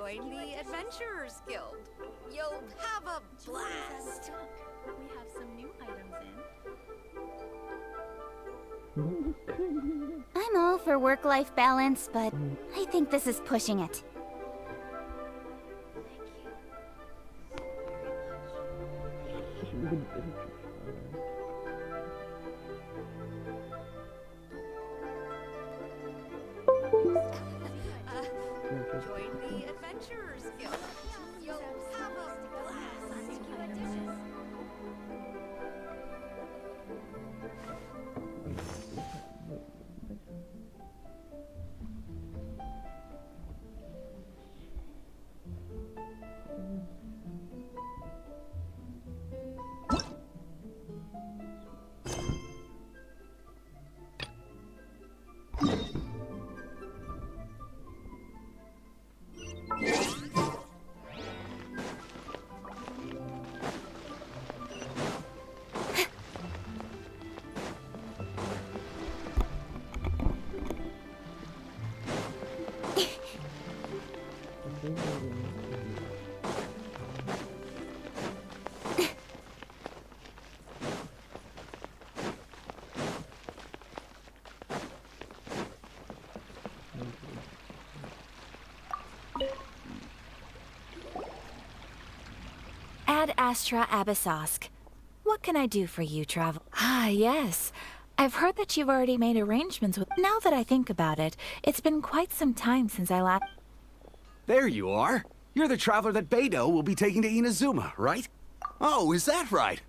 Join the Adventurers Guild. You'll have a blast. We have some new items in. I'm all for work-life balance, but I think this is pushing it. Join the Adventurers Guild. You'll have a blast. Ad Astra Abyssosk. What can I do for you, travel? Ah, yes. I've heard that you've already made arrangements with... Now that I think about it, it's been quite some time since I last... There you are. You're the traveler that Beidou will be taking to Inazuma, right? Oh, is that right?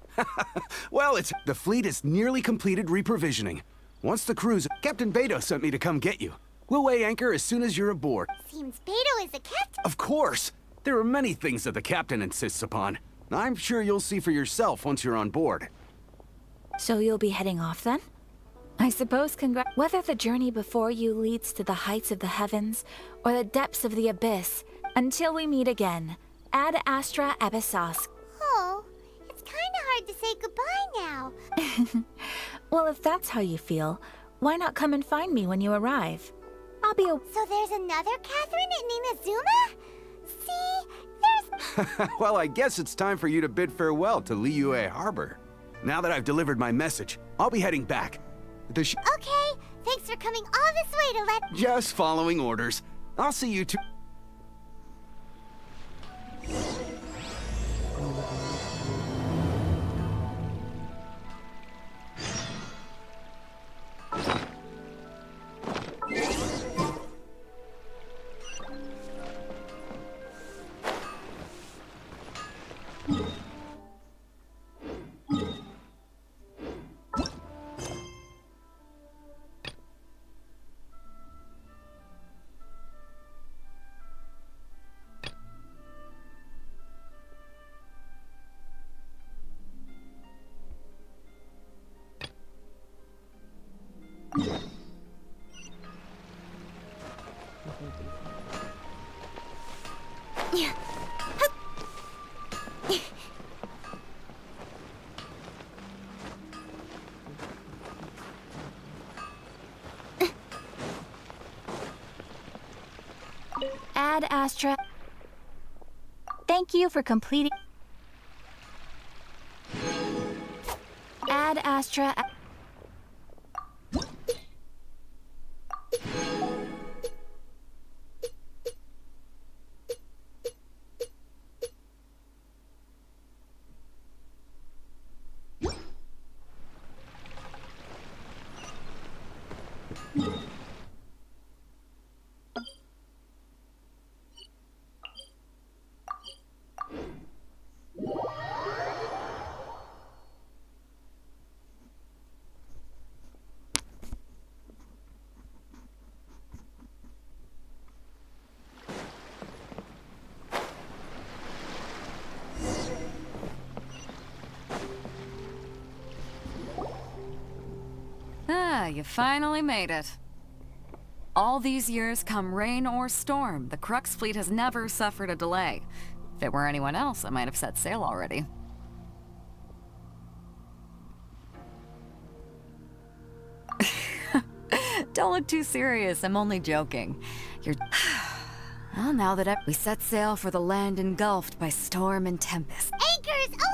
Well, the fleet is nearly completed reprovisioning. Once the cruise, Captain Beidou sent me to come get you. We'll weigh anchor as soon as you're aboard. Seems Beidou is a captain. Of course. There are many things that the captain insists upon. I'm sure you'll see for yourself once you're on board. So you'll be heading off then? I suppose whether the journey before you leads to the heights of the heavens or the depths of the abyss, until we meet again, Ad Astra Abyssosk. Oh, it's kinda hard to say goodbye now. Well, if that's how you feel, why not come and find me when you arrive? I'll be So there's another Catherine in Inazuma? See, there's... Well, I guess it's time for you to bid farewell to Liyue Harbor. Now that I've delivered my message, I'll be heading back. Okay, thanks for coming all this way to let... Just following orders. I'll see you two... Ad Astra. Thank you for completing. Ad Astra. Ah, you finally made it. All these years, come rain or storm, the Crux fleet has never suffered a delay. If it were anyone else, I might have set sail already. Don't look too serious, I'm only joking. Well, now that we set sail for the land engulfed by storm and tempest. Anchors, away!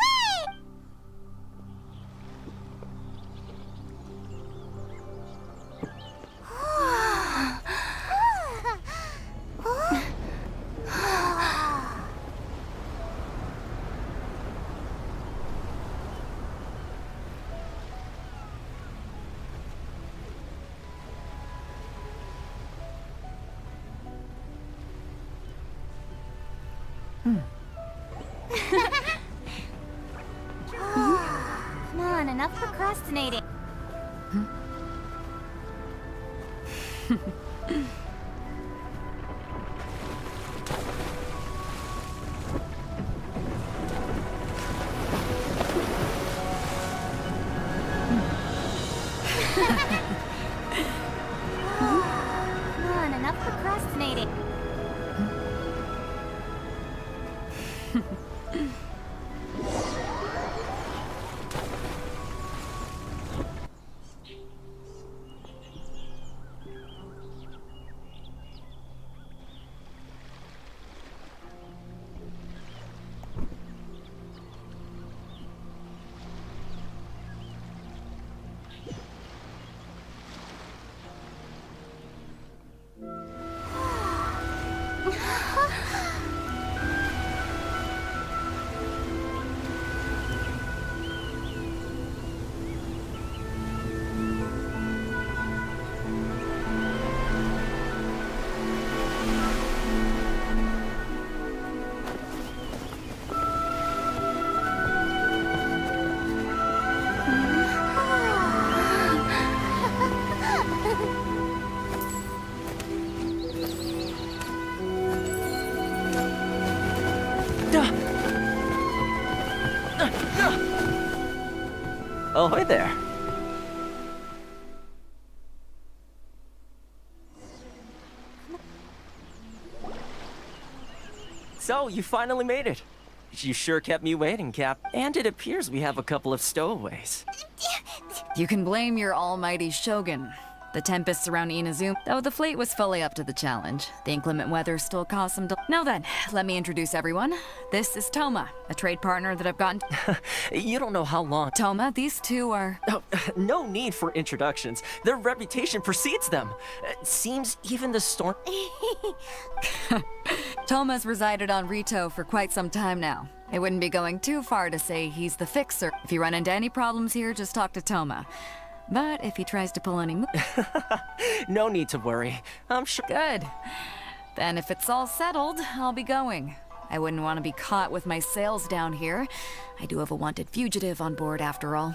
Come on, enough procrastinating. Come on, enough procrastinating. Oh, hi there. So, you finally made it. You sure kept me waiting, Cap. And it appears we have a couple of stowaways. You can blame your almighty shogun. The tempests around Inazumă, though the fleet was fully up to the challenge. The inclement weather still caused some Now then, let me introduce everyone. This is Toma, a trade partner that I've gotten. You don't know how long. Toma, these two are... Oh, no need for introductions. Their reputation precedes them. Seems even the storm... Toma's resided on Rito for quite some time now. It wouldn't be going too far to say he's the fixer. If you run into any problems here, just talk to Toma. But if he tries to pull any No need to worry. I'm sure... Good. Then if it's all settled, I'll be going. I wouldn't want to be caught with my sails down here. I do have a wanted fugitive on board after all.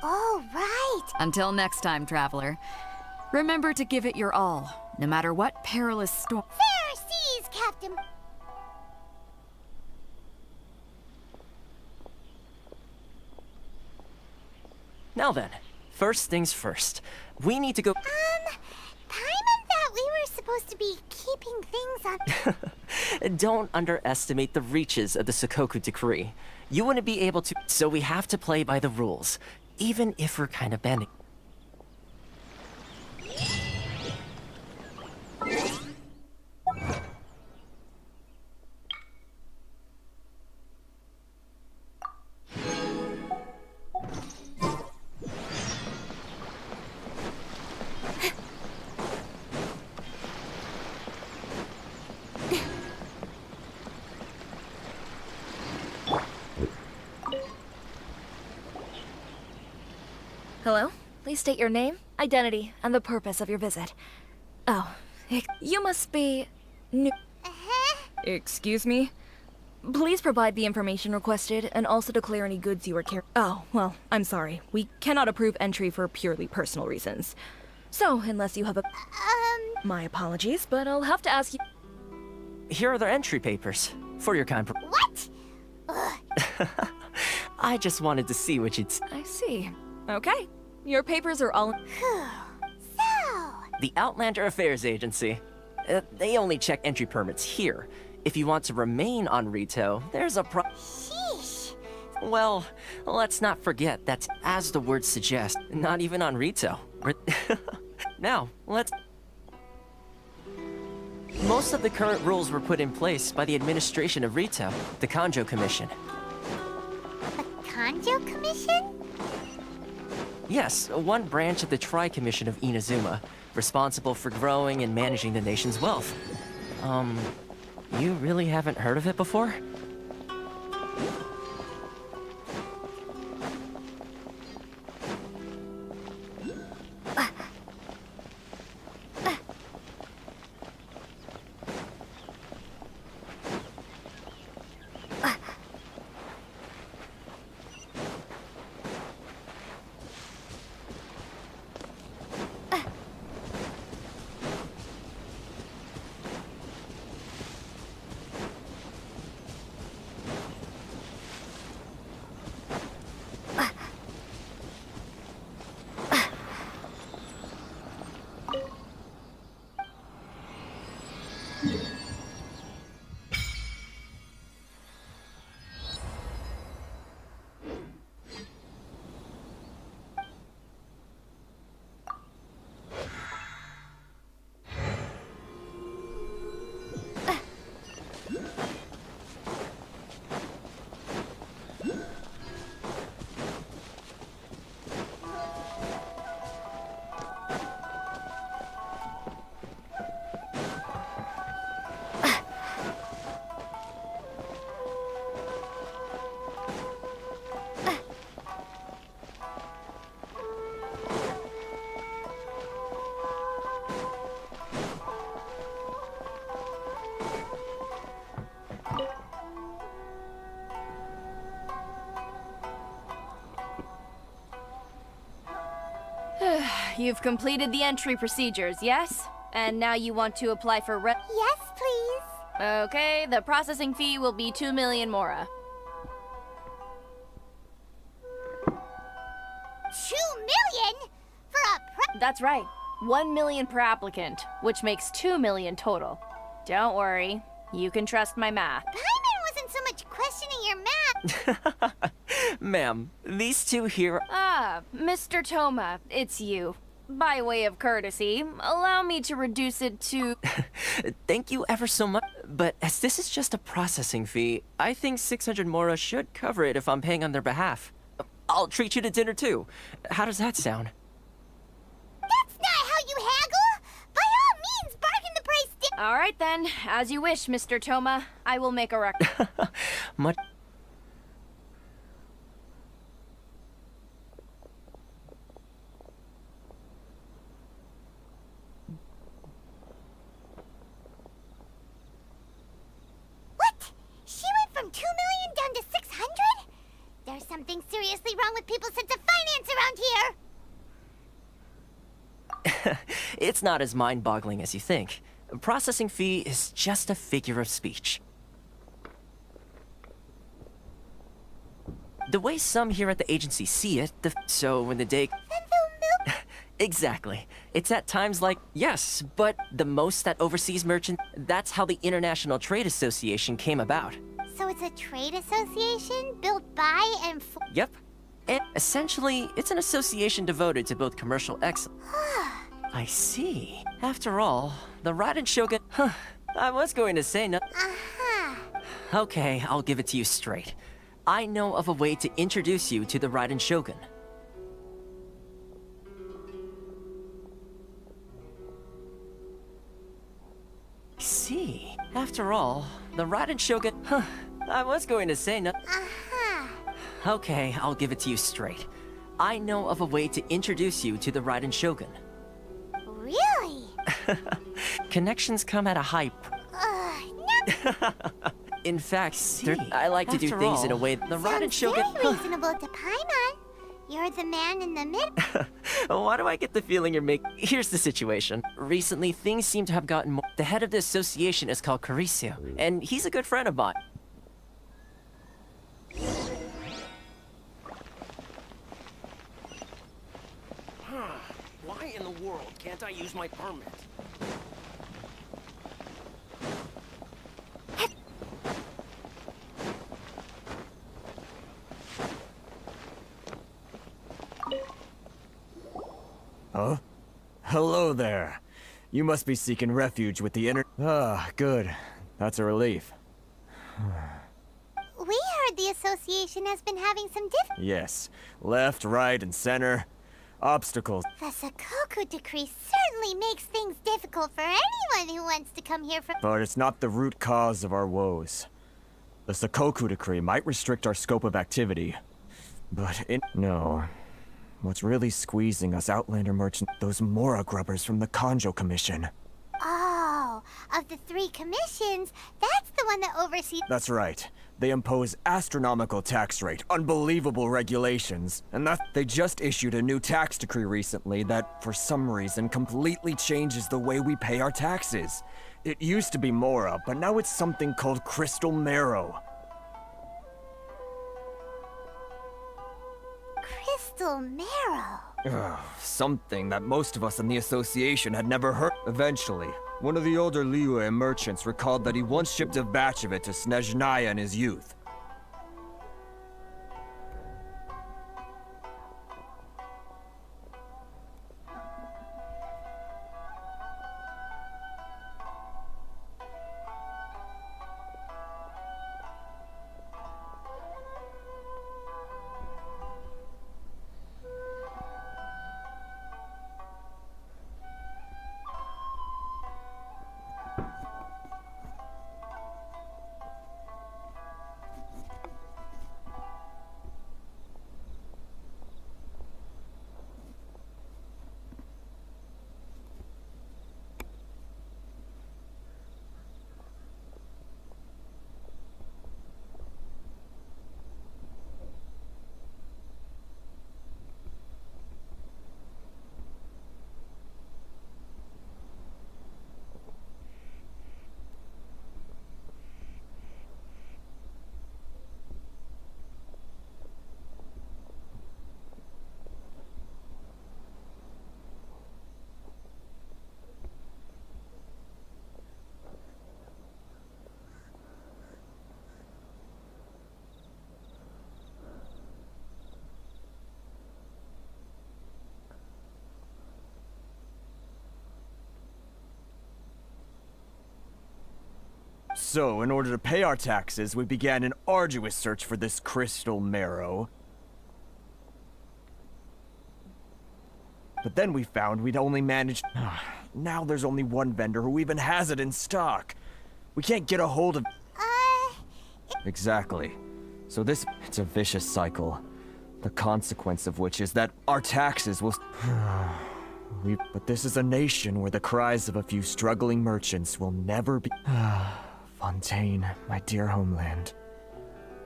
All right. Until next time, traveler. Remember to give it your all, no matter what perilous storm. Fair seas, Captain. Now then, first things first. We need to go... Paimon thought we were supposed to be keeping things on... Don't underestimate the reaches of the Sakoku decree. You wouldn't be able to... So we have to play by the rules, even if we're kind of bending. Hello? Please state your name, identity, and the purpose of your visit. Oh, you must be new. Excuse me? Please provide the information requested and also declare any goods you are carrying. Oh, well, I'm sorry. We cannot approve entry for purely personal reasons. So, unless you have a... My apologies, but I'll have to ask you... Here are the entry papers, for your kind... What? I just wanted to see what you'd... I see. Okay. Your papers are all... So... The Outlander Affairs Agency. They only check entry permits here. If you want to remain on Rito, there's a Sheesh. Well, let's not forget that, as the word suggests, not even on Rito. Now, let's... Most of the current rules were put in place by the administration of Rito, the Kanjo Commission. The Kanjo Commission? Yes, one branch of the Tri-Commission of Inazuma, responsible for growing and managing the nation's wealth. You really haven't heard of it before? You've completed the entry procedures, yes? And now you want to apply for Yes, please. Okay, the processing fee will be 2 million mora. 2 million? For a That's right. 1 million per applicant, which makes 2 million total. Don't worry, you can trust my math. Paimon wasn't so much questioning your math. Ma'am, these two here... Ah, Mr. Toma, it's you. By way of courtesy, allow me to reduce it to... Thank you ever so much, but as this is just a processing fee, I think 600 mora should cover it if I'm paying on their behalf. I'll treat you to dinner too. How does that sound? That's not how you haggle! By all means, bargain the price down! All right then, as you wish, Mr. Toma. I will make a record. Much... What? She went from 2 million down to 600? There's something seriously wrong with people's sense of finance around here! It's not as mind-boggling as you think. A processing fee is just a figure of speech. The way some here at the agency see it, so when the day... Exactly. It's at times like, yes, but the most that overseas merchant, that's how the International Trade Association came about. So it's a trade association built by and for... Yep. And essentially, it's an association devoted to both commercial excellence. I see. After all, the Raiden Shogun... I was going to say no... Uh-huh. Okay, I'll give it to you straight. I know of a way to introduce you to the Raiden Shogun. See, after all, the Raiden Shogun... I was going to say no... Uh-huh. Okay, I'll give it to you straight. I know of a way to introduce you to the Raiden Shogun. Really? Connections come at a high... No. In fact, I like to do things in a way... The Raiden Sounds Shogun... very reasonable to Paimon. You're the man in the middle. Why do I get the feeling you're making... Here's the situation. Recently, things seem to have gotten more... The head of the association is called Carisio, and he's a good friend of mine. Why in the world can't I use my permit? Huh? Hello there. You must be seeking refuge with the inner... Ah, good. That's a relief. We heard the association has been having some Yes. Left, right, and center. Obstacles. The Sakoku decree certainly makes things difficult for anyone who wants to come here from. But it's not the root cause of our woes. The Sakoku decree might restrict our scope of activity. But no. What's really squeezing us Outlander merchants, those Mora grubbers from the Kanjo Commission. Oh, of the 3 commissions, that's the one that oversees. That's right. They impose astronomical tax rate, unbelievable regulations, and that they just issued a new tax decree recently that, for some reason, completely changes the way we pay our taxes. It used to be Mora, but now it's something called Crystal Marrow. Crystal Marrow. Ugh, something that most of us in the association had never heard. Eventually, one of the older Liyue merchants recalled that he once shipped a batch of it to Snezhnaya in his youth. So, in order to pay our taxes, we began an arduous search for this Crystal Marrow. But then we found we'd only managed... Now there's only one vendor who even has it in stock. We can't get a hold of... Exactly. So it's a vicious cycle. The consequence of which is that our taxes will... But this is a nation where the cries of a few struggling merchants will never be... Fontaine, my dear homeland.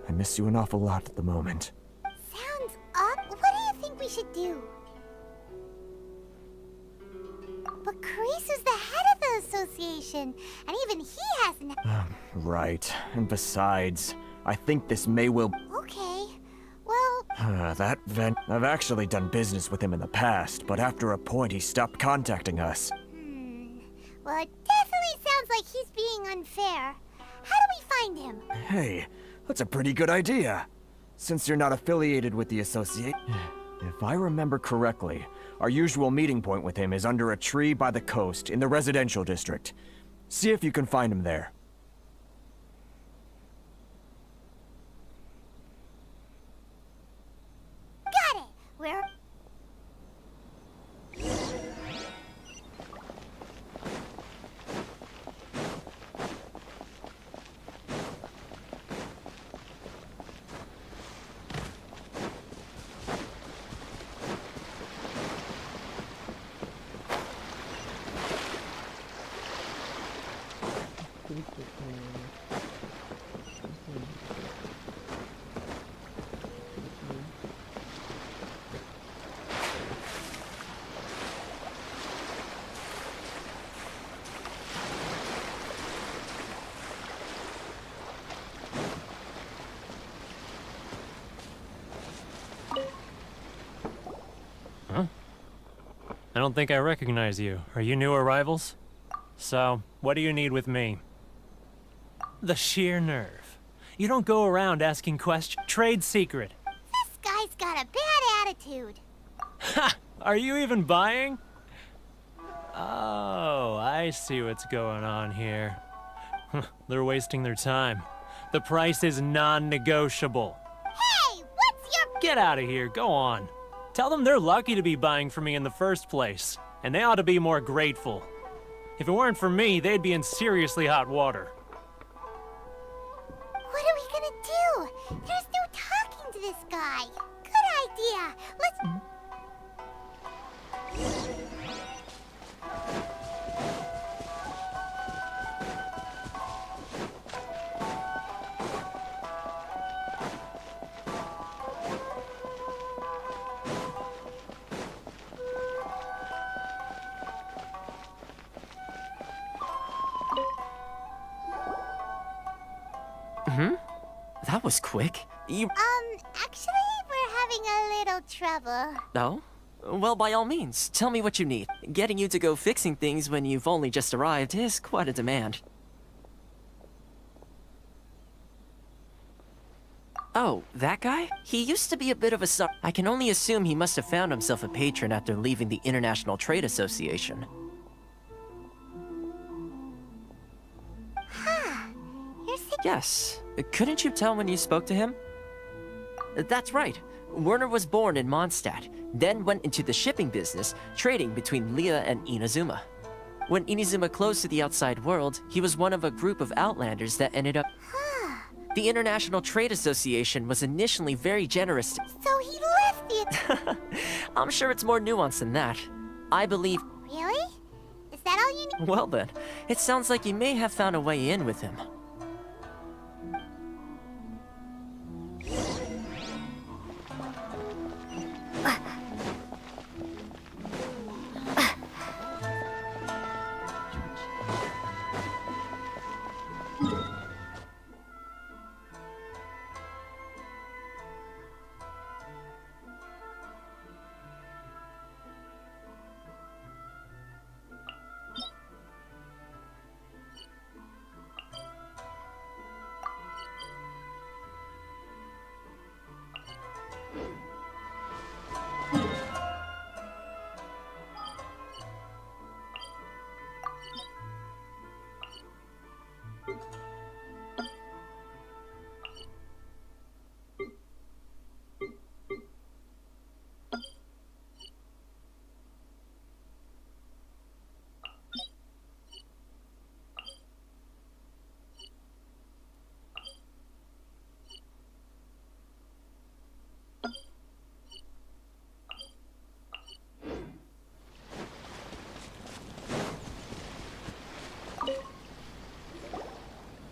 I miss you an awful lot at the moment. Sounds up. What do you think we should do? But Kreese is the head of the association, and even he hasn't... Right. And besides, I think this may well... Okay. Well... I've actually done business with him in the past, but after a point he stopped contacting us. Well, it definitely sounds like he's being unfair. How do we find him? Hey, that's a pretty good idea. Since you're not affiliated with the association... If I remember correctly, our usual meeting point with him is under a tree by the coast in the residential district. See if you can find him there. Got it! Where... I don't think I recognize you. Are you new arrivals? So, what do you need with me? The sheer nerve. You don't go around asking questions. Trade secret. This guy's got a bad attitude. Ha! Are you even buying? Oh, I see what's going on here. They're wasting their time. The price is non-negotiable. Hey, what's your... Get out of here, go on. Tell them they're lucky to be buying from me in the first place, and they ought to be more grateful. If it weren't for me, they'd be in seriously hot water. What are we gonna do? There's no talking to this guy. Good idea. Let's... That was quick. Actually, we're having a little trouble. No? Well, by all means, tell me what you need. Getting you to go fixing things when you've only just arrived is quite a demand. Oh, that guy? He used to be a bit of a I can only assume he must have found himself a patron after leaving the International Trade Association. Yes. Couldn't you tell when you spoke to him? That's right. Werner was born in Mondstadt, then went into the shipping business, trading between Leah and Inazuma. When Inazuma closed to the outside world, he was one of a group of outlanders that ended up... The International Trade Association was initially very generous. So he left the... I'm sure it's more nuanced than that. I believe... Really? Is that all you need? Well then, it sounds like you may have found a way in with him.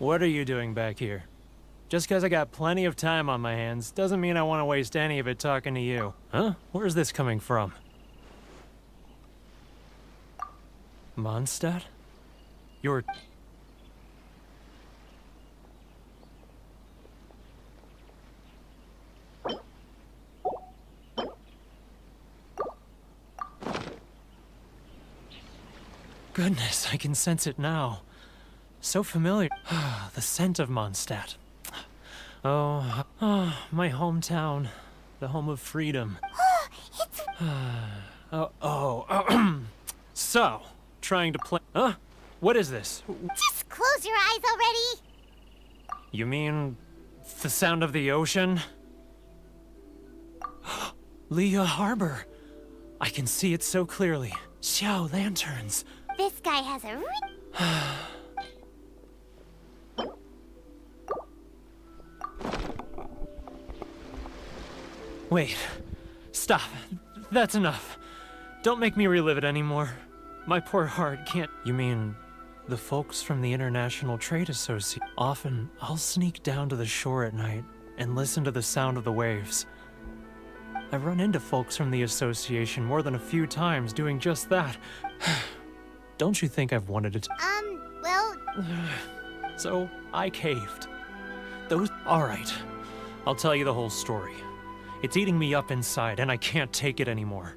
What are you doing back here? Just because I got plenty of time on my hands doesn't mean I want to waste any of it talking to you. Huh? Where's this coming from? Mondstadt? You're... Goodness, I can sense it now. So familiar. The scent of Mondstadt. Oh, my hometown. The home of freedom. So, trying to play... Huh? What is this? Just close your eyes already. You mean... the sound of the ocean? Leah Harbor. I can see it so clearly. Xiao lanterns. This guy has a... Wait. Stop. That's enough. Don't make me relive it anymore. My poor heart can't... You mean... the folks from the International Trade Association? Often, I'll sneak down to the shore at night and listen to the sound of the waves. I've run into folks from the association more than a few times doing just that. Don't you think I've wanted it? Well... So, I caved. Those... Alright. I'll tell you the whole story. It's eating me up inside, and I can't take it anymore.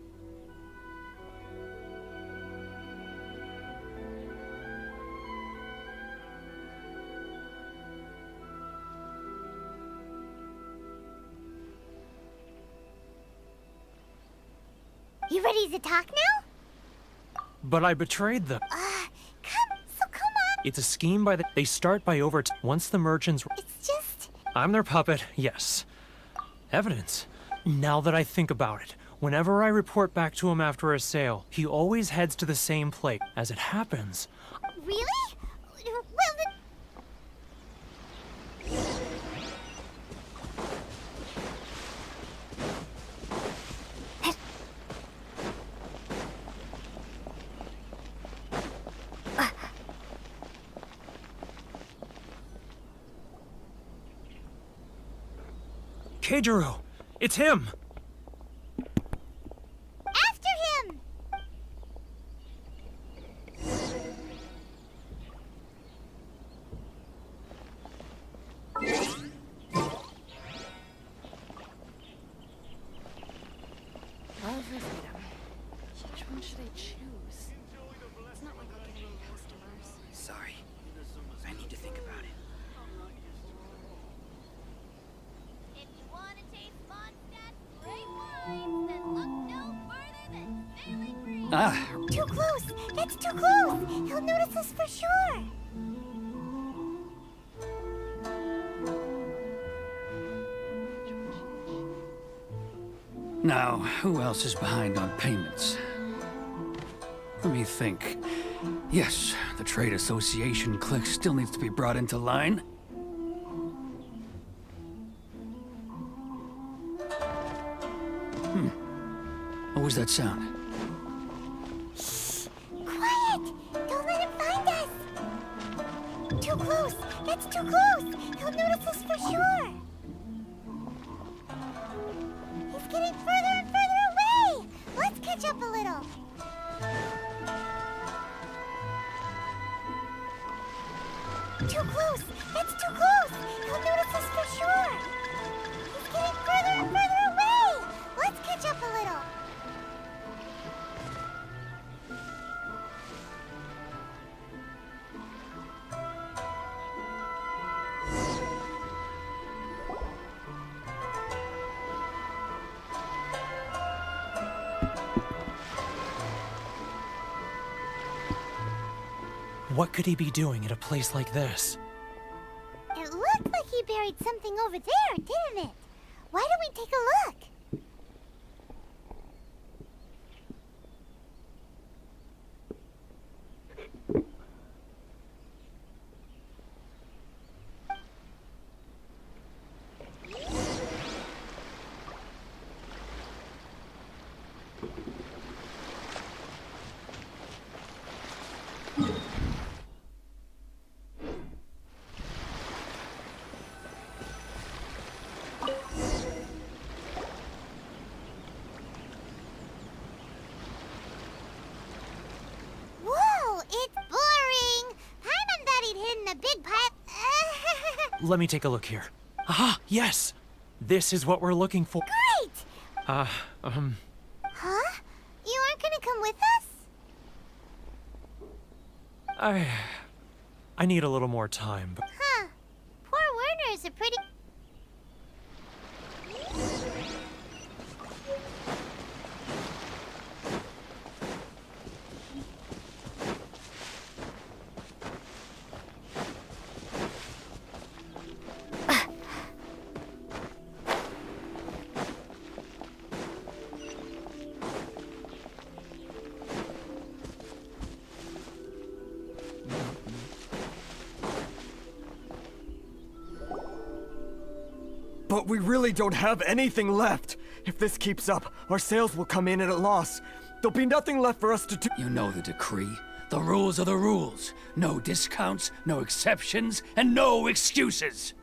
You ready to talk now? but I betrayed them. Come on. It's a scheme by the... They start by once the merchants... It's just... I'm their puppet, yes. Evidence. Now that I think about it, whenever I report back to him after a sale, he always heads to the same place. As it happens... Really? Well, Keijiro! It's him! after him! Love or freedom? Which one should I choose? It's not like we're getting any customers. Sorry. I need to think about it. If you want to taste Mondstadt's great wines, then look no further than Sailing Breeze. Ah, Too close! That's too close! He'll notice us for sure! now, who else is behind on payments? Let me think. Yes, the Trade Association clique still needs to be brought into line. What was that sound? Quiet! Don't let him find us! Too close! That's too close! He'll notice us for sure! He's getting further and further away! Let's catch up a little! Too close! That's too close! He'll notice us for sure! He's getting further and further away! Let's catch up a little! What could he be doing at a place like this? It looked like he buried something over there, didn't it? Why don't we take a look? Whoa, it's boring! Paimon thought he'd hidden a big pile. Let me take a look here. Ah, yes! This is what we're looking for. Great! Huh? You aren't gonna come with us? I need a little more time, but... Huh. Poor Werner's a pretty... But we really don't have anything left. If this keeps up, our sales will come in at a loss. There'll be nothing left for us to do. You know the decree. The rules are the rules. No discounts, no exceptions, and no excuses.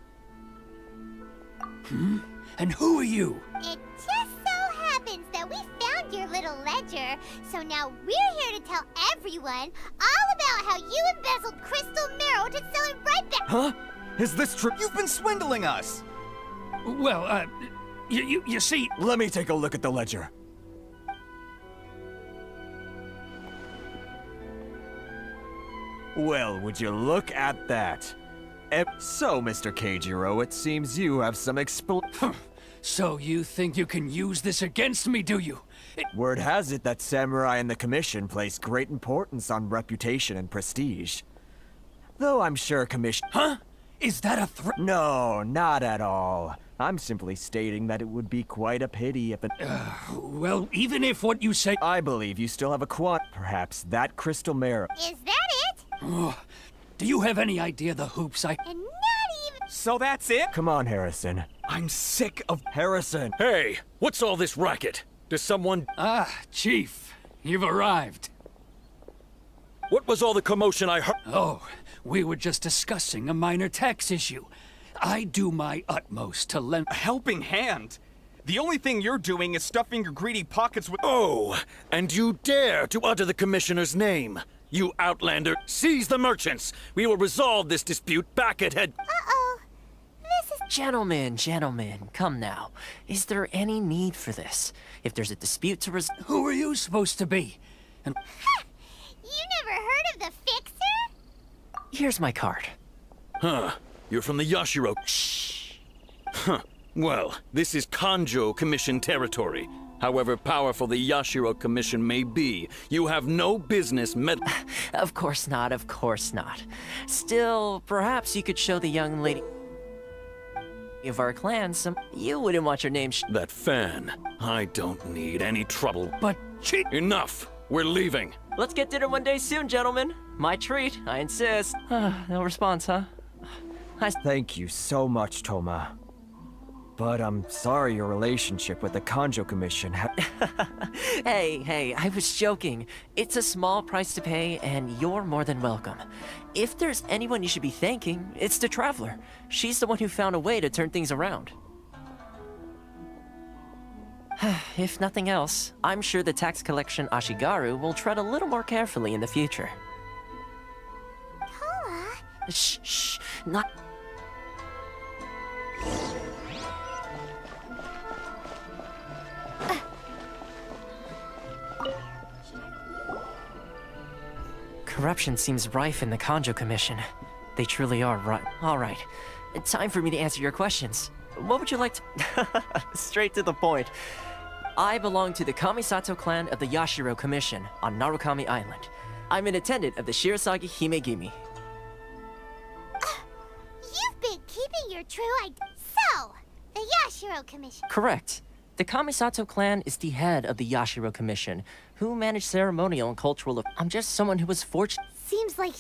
And who are you? It just so happens that we found your little ledger, so now we're here to tell everyone all about how you embezzled crystal marrow to sell it right back. Huh? Is this true? You've been swindling us! Well, you see... Let me take a look at the ledger. Well, would you look at that? So, Mr. Keijiro, it seems you have some So you think you can use this against me, do you? Word has it that samurai and the commission place great importance on reputation and prestige. Though I'm sure commission— Huh? Is that a threat? No, not at all. I'm simply stating that it would be quite a pity if an— Well, even if what you say— I believe you still have a quant— Perhaps that crystal mirror— Is that it? Oh, do you have any idea the hoops I— And not even... So that's it? Come on, Harrison. I'm sick of... Harrison! Hey, what's all this racket? Does someone... Ah, Chief, you've arrived. What was all the commotion I heard? Oh, we were just discussing a minor tax issue. I do my utmost to lend— A helping hand? The only thing you're doing is stuffing your greedy pockets with... Oh, and you dare to utter the commissioner's name. You outlander, seize the merchants. We will resolve this dispute back at head... Uh-oh. This is... Gentlemen, come now. Is there any need for this? If there's a dispute to Who are you supposed to be? And You never heard of the Fixer? Here's my card. Huh. You're from the Yashiro... Shh. Huh. Well, this is Kanjo Commission territory. However powerful the Yashiro Commission may be, you have no business med... Of course not, of course not. Still, perhaps you could show the young lady of our clan some... You wouldn't want your name That fan. I don't need any trouble. but Chief— Enough! We're leaving. Let's get dinner one day soon, gentlemen. My treat, I insist. No response, huh? Thank you so much, Toma. But I'm sorry your relationship with the Kanjo Commission Hey, I was joking. It's a small price to pay, and you're more than welcome. If there's anyone you should be thanking, it's the Traveler. She's the one who found a way to turn things around. If nothing else, I'm sure the tax collection Ashigaru will tread a little more carefully in the future. Toa? Shh, not... Corruption seems rife in the Kanjo Commission. They truly are right. All right, time for me to answer your questions. What would you like to... Straight to the point. I belong to the Kamisato clan of the Yashiro Commission on Narukami Island. I'm an attendant of the Shirasagi Himegimi. You've been keeping your true So, the Yashiro Commission. Correct. The Kamisato clan is the head of the Yashiro Commission, who manage ceremonial and cultural... I'm just someone who was fortunate... Seems like...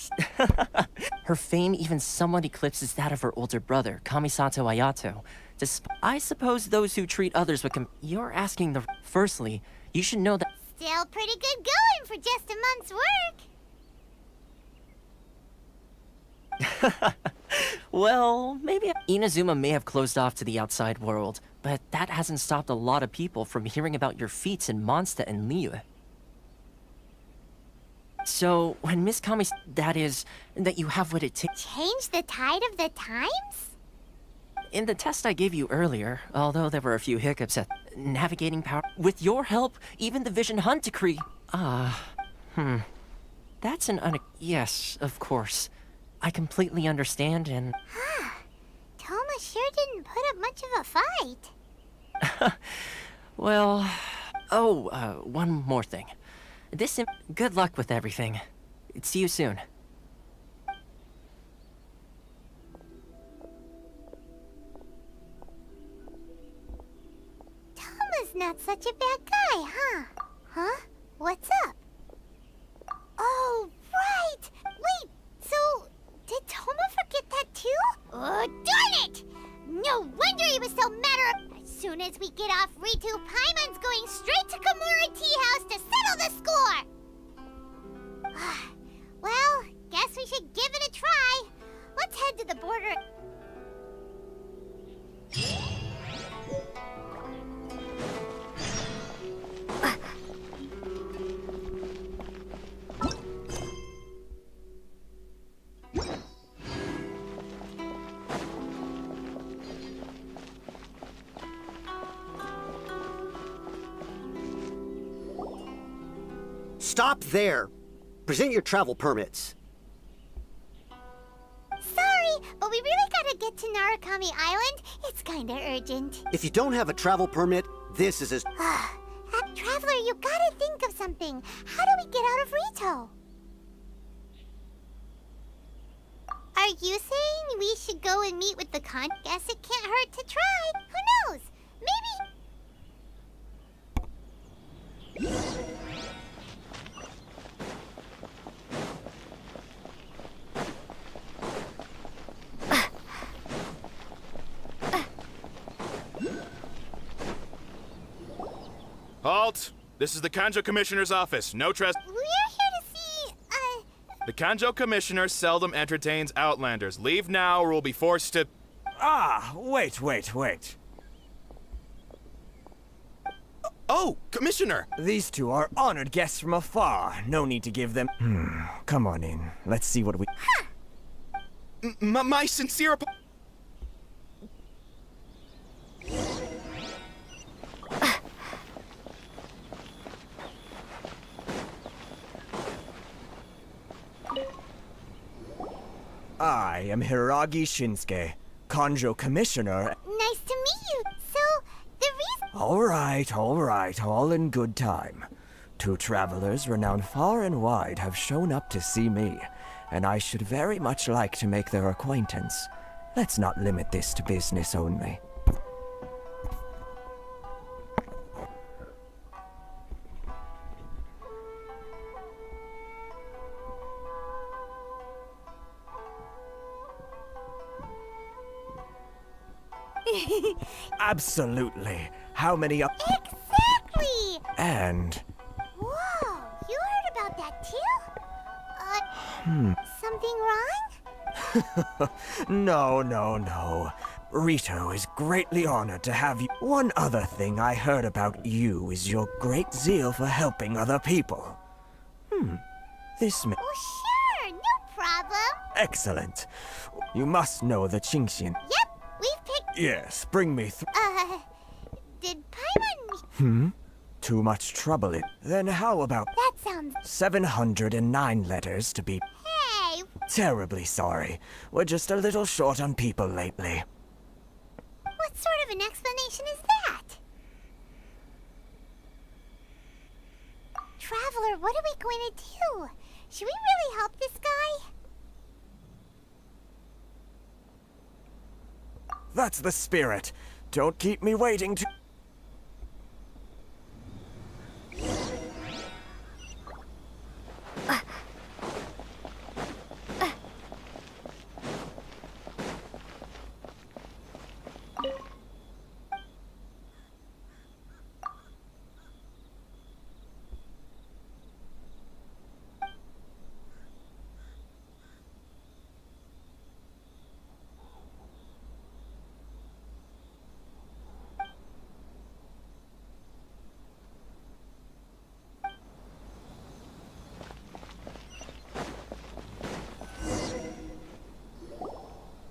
Her fame even somewhat eclipses that of her older brother, Kamisato Ayato. I suppose those who treat others with You're asking the... Firstly, you should know that... Still pretty good going for just a month's work. Well, maybe... Inazuma may have closed off to the outside world, but that hasn't stopped a lot of people from hearing about your feats in Mondstadt and Liyue. So, when Miss Kami... That is, that you have what it takes... Change the tide of the times? In the test I gave you earlier, although there were a few hiccups at navigating power... With your help, even the Vision Hunt decree... That's an Yes, of course. I completely understand and... Toma sure didn't put up much of a fight. Well... one more thing. Good luck with everything. See you soon. Toma's not such a bad guy, huh? Huh? What's up? Oh, right! Wait, so... Did Toma forget that too? Oh, darn it! No wonder he was so As soon as we get off Ritu, Paimon's going straight to Komura Tea House to settle the score! Well, guess we should give it a try. Let's head to the border. Stop there. Present your travel permits. Sorry, but we really gotta get get to Narukami Island? It's kinda urgent. If you don't have a travel permit, this is as... Traveler, you gotta think of something. How do we get out of Rito? Are you saying we should go and meet with the con? Guess it can't hurt to try. Who knows? Maybe... Halt! This is the Kanjo Commissioner's office. No trespass. We're here to see, The Kanjo Commissioner seldom entertains Outlanders. Leave now or we'll be forced to... Ah, wait. Oh, Commissioner! These two are honored guests from afar. No need to give them... Come on in. Let's see what we... My sincere... I am Hiragi Shinsuke, Kanjo Commissioner. nice to meet you. So, the reason... All right, all in good time. Two travelers renowned far and wide have shown up to see me, and I should very much like to make their acquaintance. Let's not limit this to business only. Absolutely. How many up? Exactly! And... Whoa, you heard about that too? Something wrong? No. Rito is greatly honored to have you. One other thing I heard about you is your great zeal for helping other people. This may... Oh, sure, no problem. Excellent. You must know the Qingxin. Yep, we've picked... Yes, bring me through. Did Paimon... Too much trouble it. Then how about... That sounds... 709 letters to be... Hey! Terribly sorry. We're just a little short on people lately. What sort of an explanation is that? Traveler, what are we going to do? Should we really help this guy? That's the spirit. Don't keep me waiting to...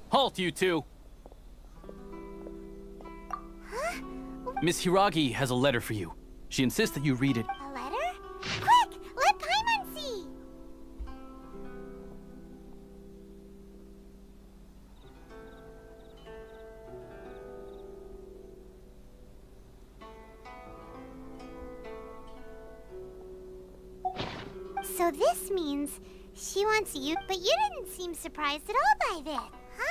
Halt, you two! Huh? Miss Hiragi has a letter for you. She insists that you read it. A letter? Quick! Let Paimon see! So this means she wants you, but you didn't seem surprised at all by this, huh?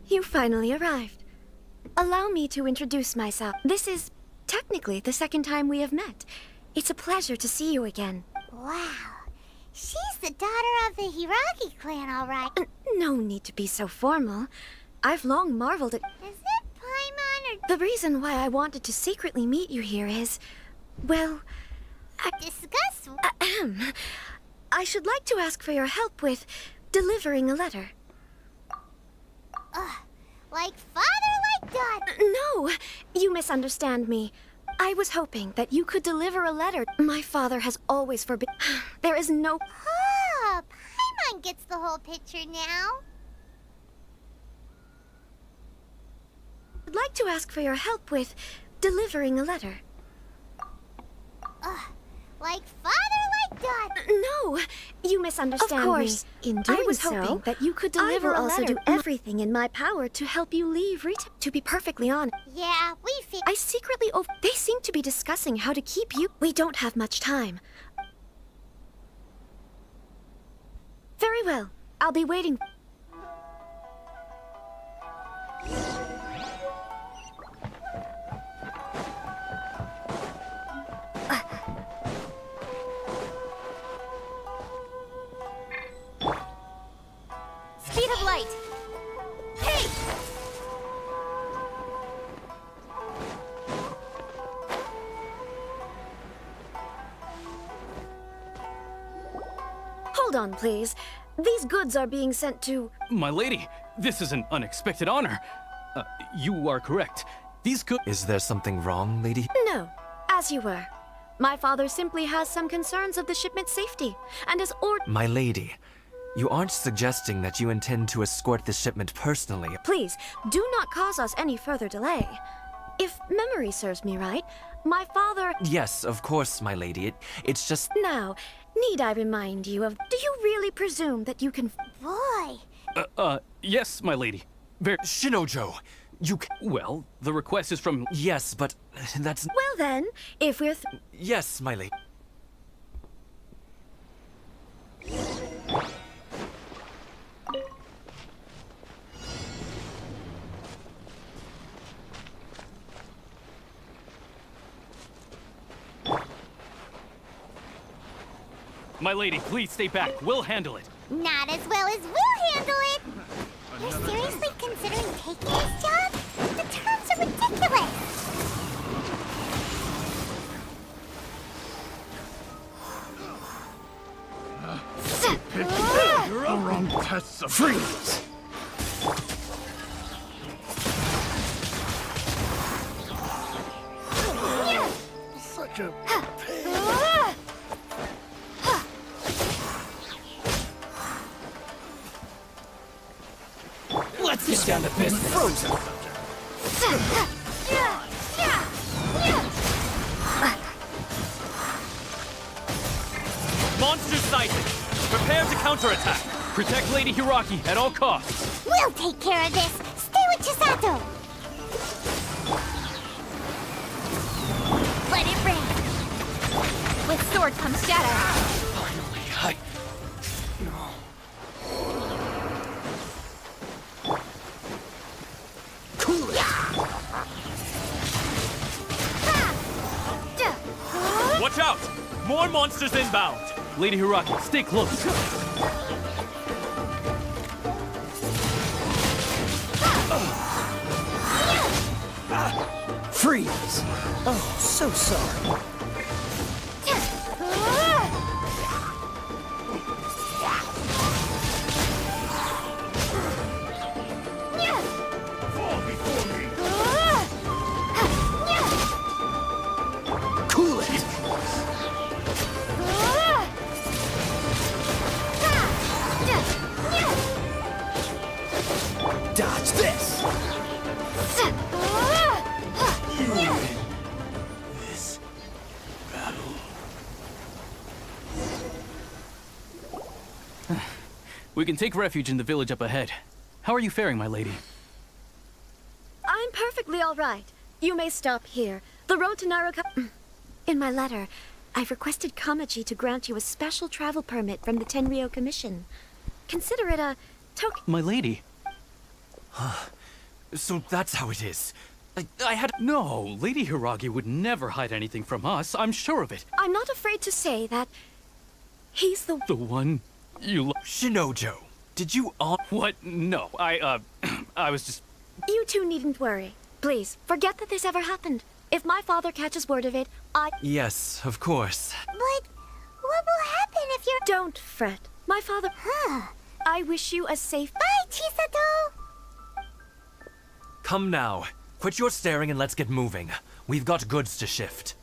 You finally arrived. Allow me to introduce myself. This is technically the second time we have met. It's a pleasure to see you again. Wow. She's the daughter of the Hiragi clan, all right. No need to be so formal. I've long marveled at... Is it Paimon or... The reason why I wanted to secretly meet you here is... Well... Discuss... I should like to ask for your help with delivering a letter. Like father, like daughter. No, you misunderstand me. I was hoping that you could deliver a letter. My father has always forbidden. There is no. Oh, Paimon gets the whole picture now. I'd like to ask for your help with delivering a letter. Like father, like daughter. No, you misunderstand Of course, me. in doing I was so, hoping that you could deliver I a will also letter. do Everything in my power to help you leave retail. To be perfectly honest, Yeah, we I secretly They seem to be discussing how to keep you. We don't have much time. Very well. I'll be waiting. Speed of light. Hey! Hold on, please. These goods are being sent to... My lady, this is an unexpected honor. You are correct. These could. Is there something wrong, lady? No, as you were. My father simply has some concerns of the shipment's safety, and has ordered... My lady, you aren't suggesting that you intend to escort the shipment personally. Please, do not cause us any further delay. If memory serves me right, my father... Yes, of course, my lady. It's just... Now, need I remind you of... Do you really presume that you can... Boy. Yes, my lady. Very. Shinojo, you Well, the request is from. Yes, but that's... Well then, if we're... Yes, my lady. My lady, please stay back. We'll handle it. Not as well as we'll handle it. You're seriously considering taking this job? The terms are ridiculous. Your own tests of freeze. Such a Let's get down to business. frozen. Monster sighted. Prepare to counterattack. Protect Lady Hiraki at all costs. We'll take care of this. Stay with Chisato. Let it rip. With sword comes shadow. Finally, Watch out! More monsters inbound! Lady Hiraki, stay close. Freeze! Oh, so sorry. Cool it. Dodge this! This battle. We can take refuge in the village up ahead. How are you faring, my lady? I'm perfectly all right. You may stop here. The road to Naruka... In my letter, I've requested Kamaji to grant you a special travel permit from the Tenryou Commission. Consider it a token... My lady? So that's how it is. I had... No, Lady Hiragi would never hide anything from us. I'm sure of it. I'm not afraid to say that he's the... The one you Shinojo, did you all... What? No, I was just... You two needn't worry. Please, forget that this ever happened. If my father catches word of it, I... Yes, of course. But what will happen if you're... Don't fret. My father... I wish you a safe... Bye, Chisato! Come now. Quit your staring and let's get moving. We've got goods to shift.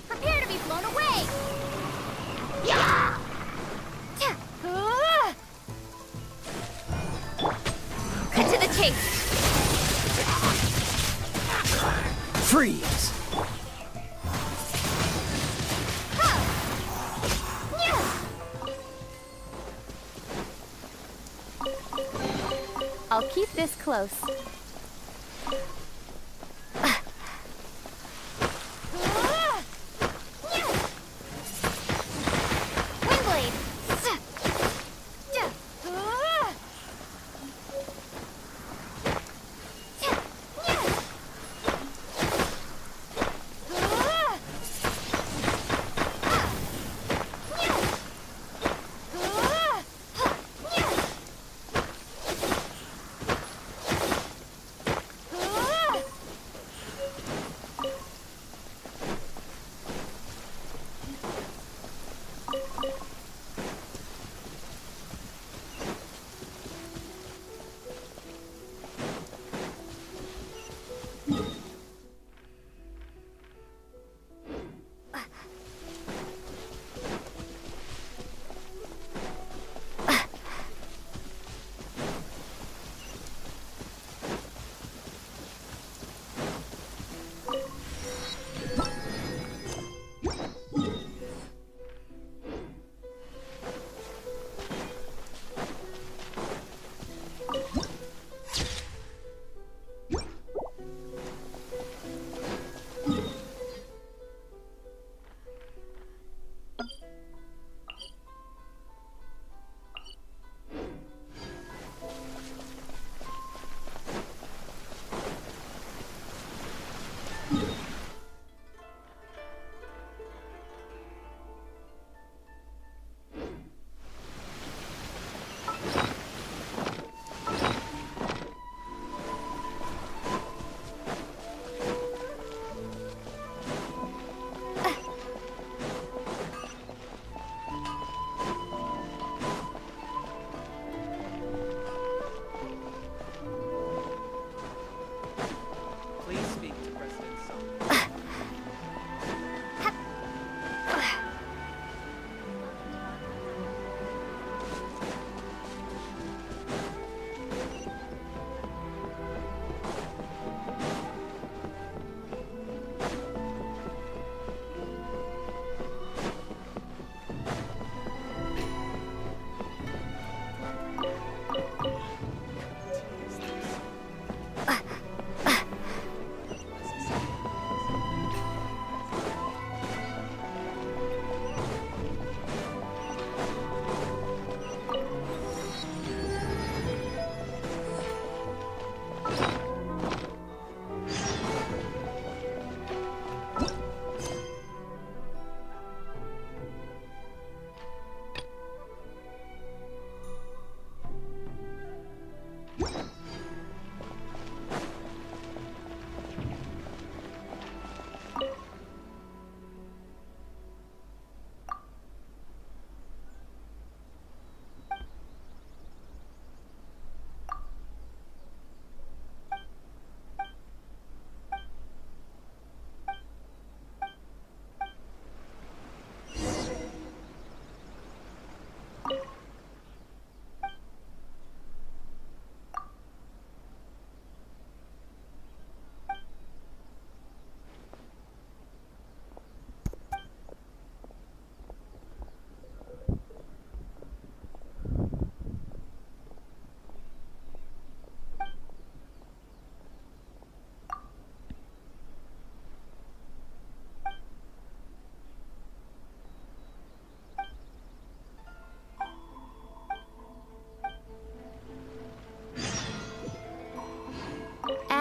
Prepare to be blown away! Yeah! Cut to the chase! Freeze! I'll keep this close. Windblade!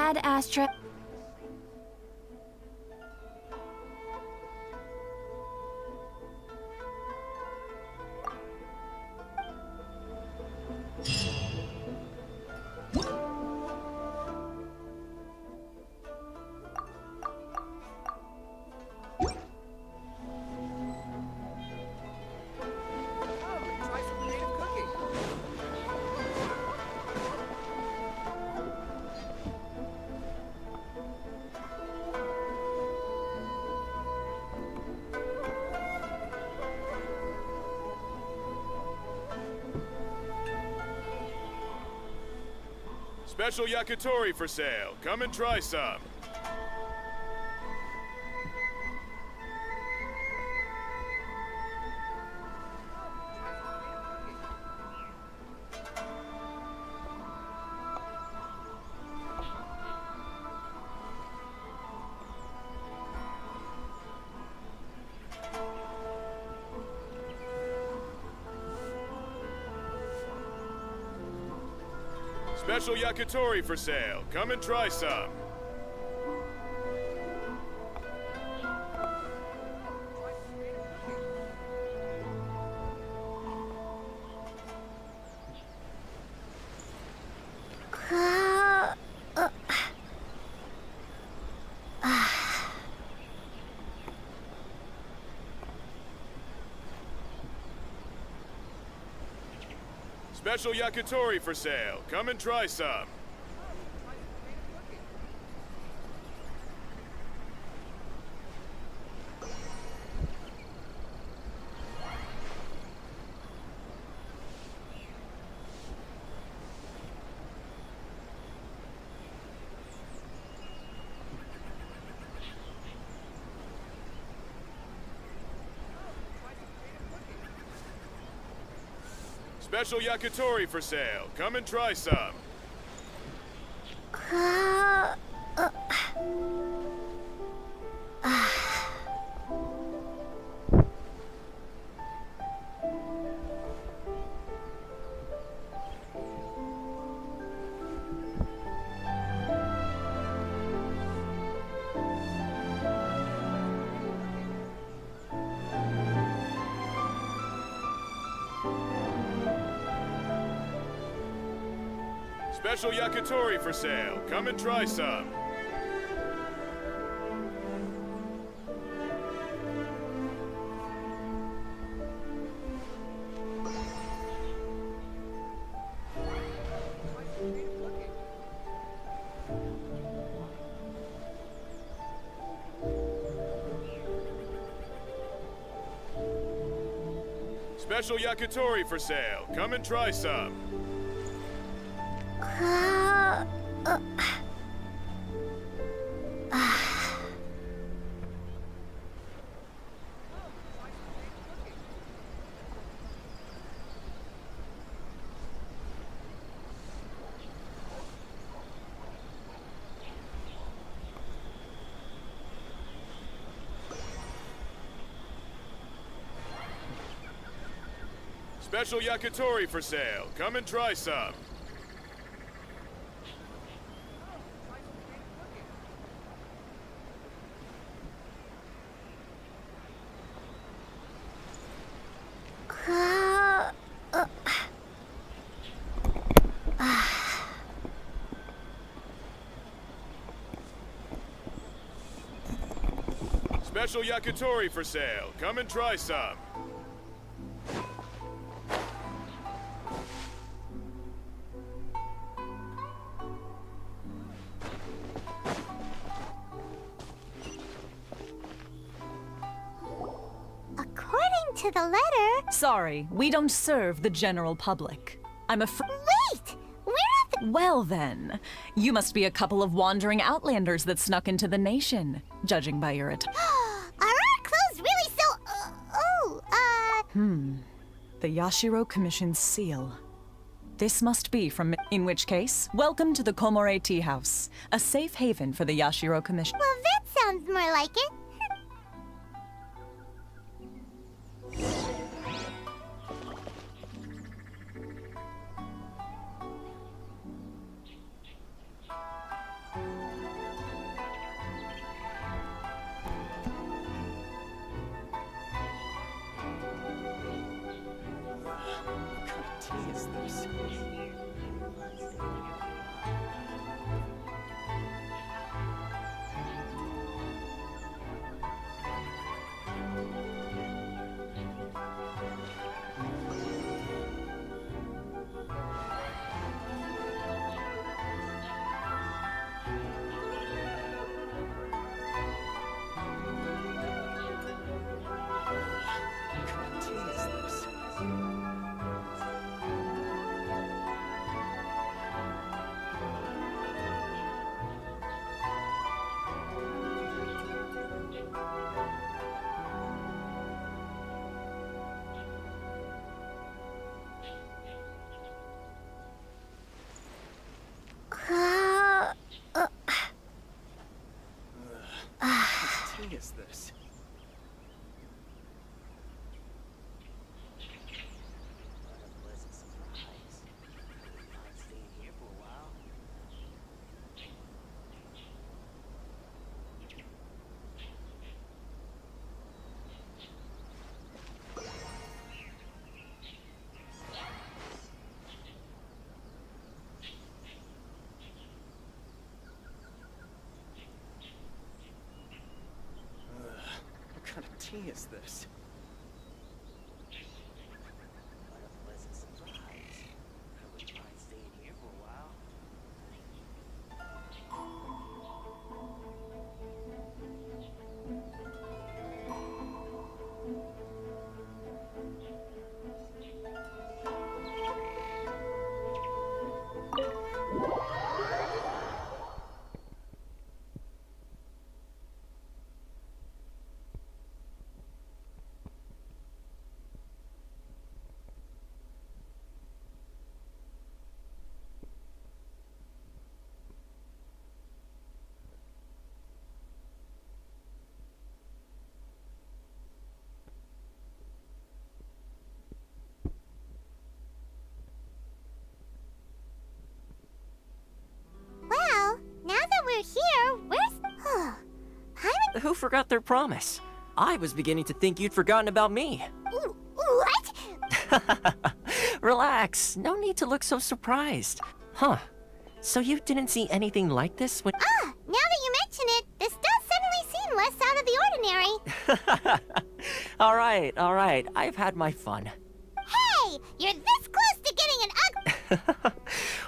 Ad Astra. Special yakitori for sale. Come and try some. Special yakitori for sale. Come and try some. Special yakitori for sale. Come and try some. Special yakitori for sale. Come and try some. Special yakitori for sale. Come and try some. Special yakitori for sale. Come and try some. Special yakitori for sale. Come and try some. Special yakitori for sale. Come and try some. According to the letter... Sorry, we don't serve the general public. I'm afraid. Wait! We're at the... Well then, you must be a couple of wandering outlanders that snuck into the nation, judging by your attire. Are our clothes really so... The Yashiro Commission's seal. This must be from... In which case, welcome to the Komore Tea House, a safe haven for the Yashiro Commission. Well, that sounds more like it. tea is this? What is this? What kind of tea is this? What a pleasant surprise. I wouldn't mind staying here for a while. Well, now that we're here, where's... Who forgot their promise? I was beginning to think you'd forgotten about me. What? Relax. No need to look so surprised. Huh. So you didn't see anything like this when... Now that you mention it, this does suddenly seem less out of the ordinary. All right. I've had my fun. Hey, you're this close to getting an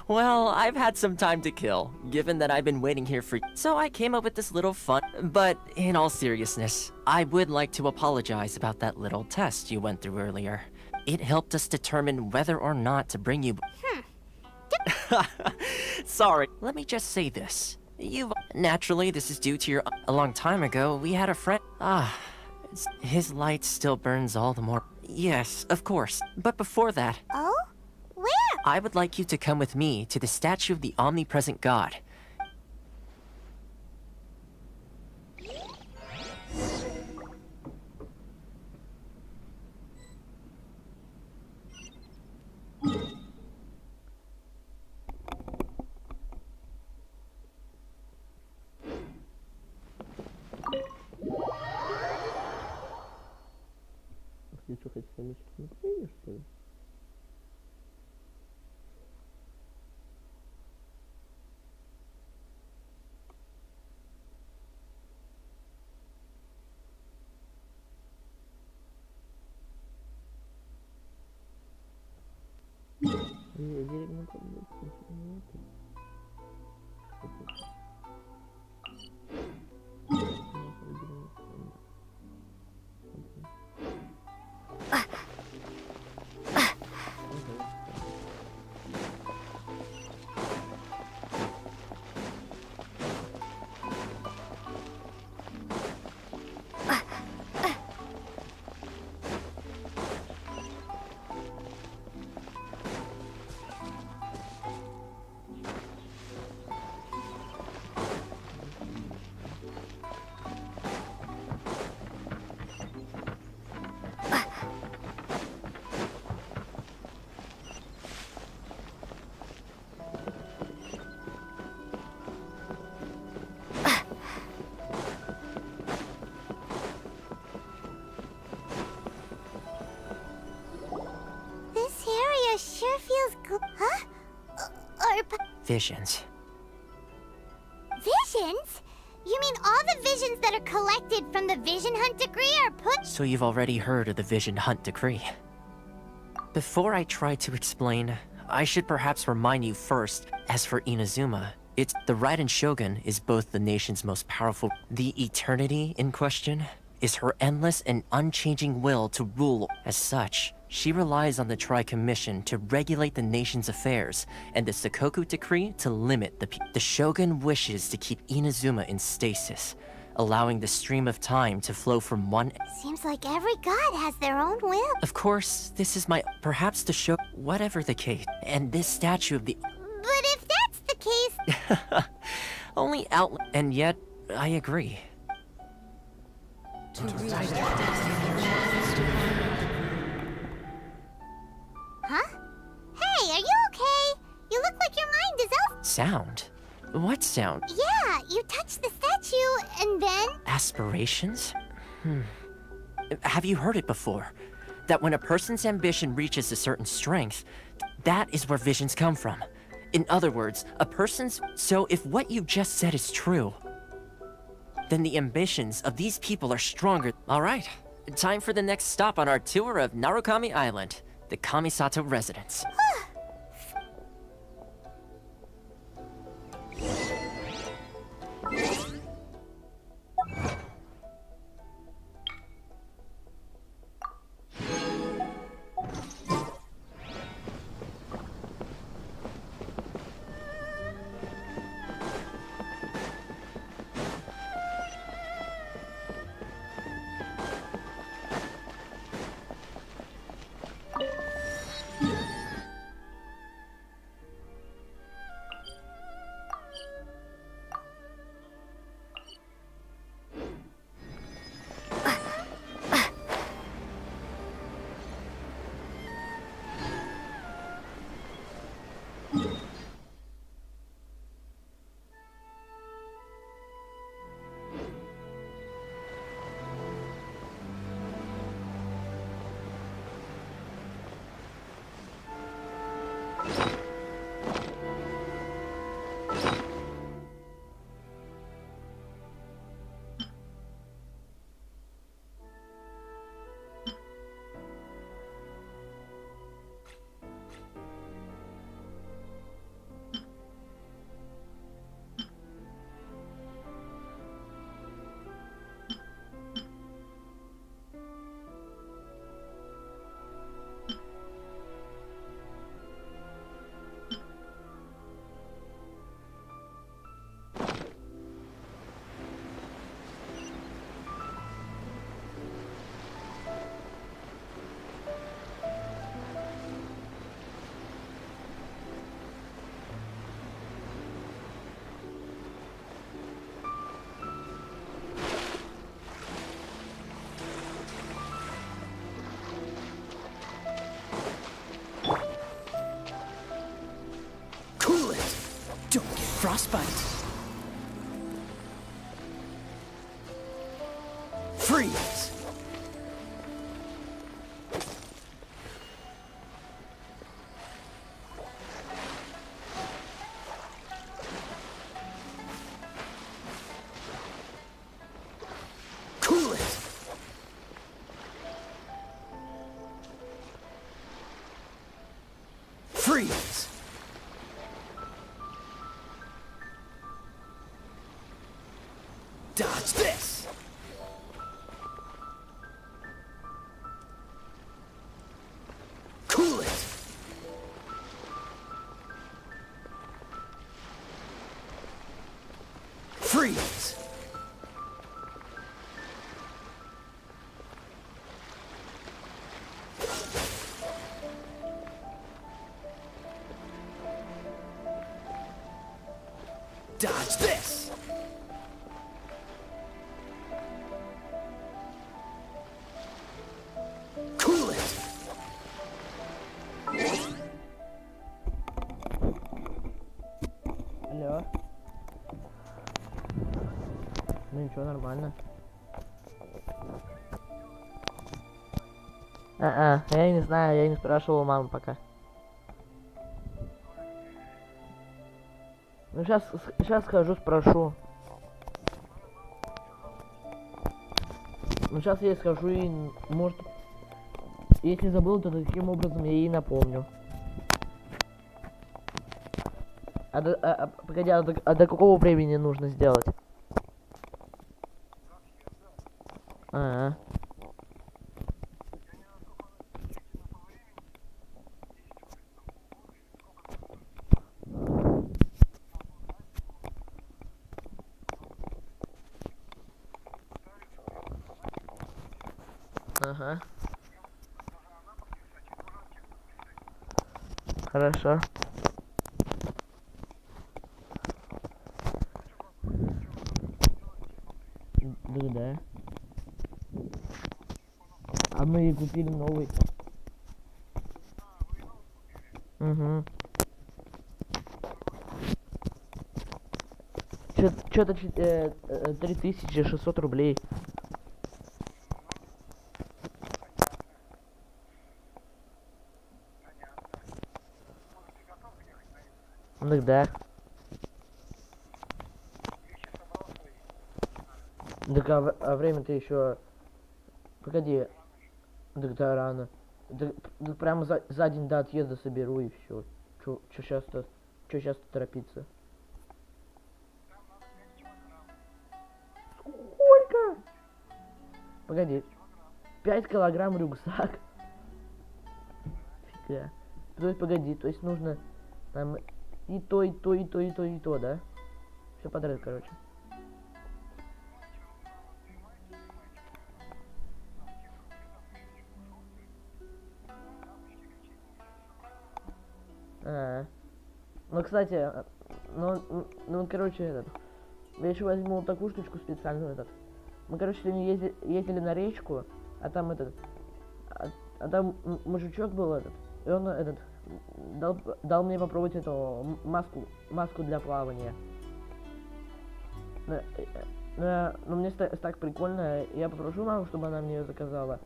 Well, I've had some time to kill, given that I've been waiting here for... So I came up with this little fun... But in all seriousness, I would like to apologize about that little test you went through earlier. It helped us determine whether or not to bring you... Sorry, let me just say this. Naturally, this is due to your... A long time ago, we had a friend... his light still burns all the more... Yes, of course. But before that... Oh? Where? I would like you to come with me to the statue of the omnipresent god. Visions. Visions? You mean all the visions that are collected from the Vision Hunt decree are put— So you've already heard of the Vision Hunt decree. Before I try to explain, I should perhaps remind you first, as for Inazuma, the Raiden Shogun is both the nation's most powerful. The eternity in question is her endless and unchanging will to rule. As such, she relies on the Tri-Commission to regulate the nation's affairs, and the Sakoku Decree to limit the Shogun wishes to keep Inazuma in stasis, allowing the stream of time to flow from one— Seems like every god has their own will. Of course, this is perhaps the show— Whatever the case, and this statue of the— But if that's the case— Only out— And yet, I agree. Huh? Hey, are you okay? You look like your mind is out— Sound? What sound? Yeah, you touched the statue, and then— Aspirations? Have you heard it before? That when a person's ambition reaches a certain strength, that is where visions come from. In other words, a person's— So if what you just said is true, then the ambitions of these people are stronger. Alright, time for the next stop on our tour of Narukami Island, the Kamisato residence. Frostbite. Freeze. Cool it. Freeze. Dodge this! Cool it! Freeze! Dodge this! Cool it! Алло. Ну ничего, нормально. Я не знаю, я не спрашивал у мамы пока. Ну сейчас схожу, спрошу. Ну сейчас я схожу и, может, если забыл, то таким образом я ей напомню. Погоди, а до какого времени нужно сделать? А. Ага. Хорошо. Да. А мы купили новый. Угу. Что-то 3600 рублей. Ну да. Так а время-то еще. Погоди. Так да рано. Так прямо за день до отъезда соберу и все. Че сейчас-то торопиться? Сколько? Погоди. 5 килограмм рюкзак. Фига. То есть погоди, то есть нужно там и то, и то, и то, и то, и то, да? Все подряд, короче. Ну, кстати, ну, короче, я еще возьму вот такую штучку специальную, Мы, короче, сегодня ездили на речку, а там а там мужичок был и он дал мне попробовать эту маску для плавания. Но мне так прикольно, я попрошу маму, чтобы она мне ее заказала.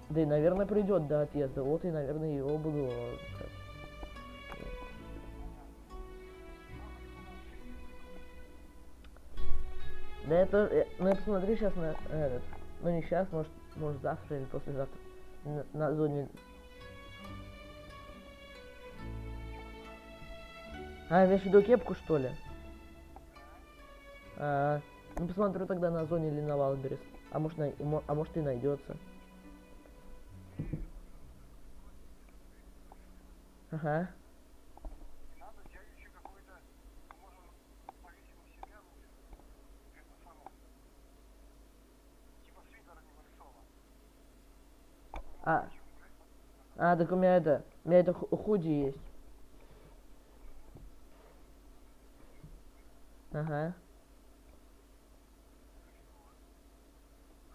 Да и, наверное, придет до отъезда. Вот и, наверное, его буду. Да это, ну я посмотрю сейчас на этот. Ну не сейчас, может завтра или послезавтра. На зоне. А, имеешь в виду кепку, что ли? Ну посмотрю тогда на зоне или на Валберес. А может и найдется. Ага. Так у меня это худи есть. Ага.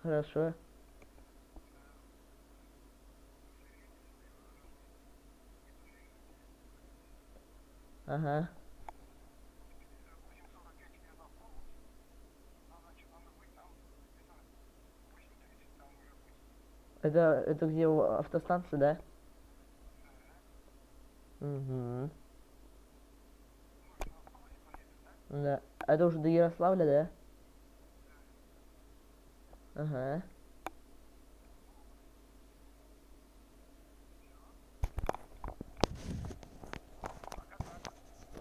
Хорошо. Ага. Это где автостанция, да? Угу. Да. Это уже до Ярославля, да? Ага.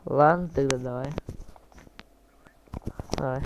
Ладно, тогда давай. Давай.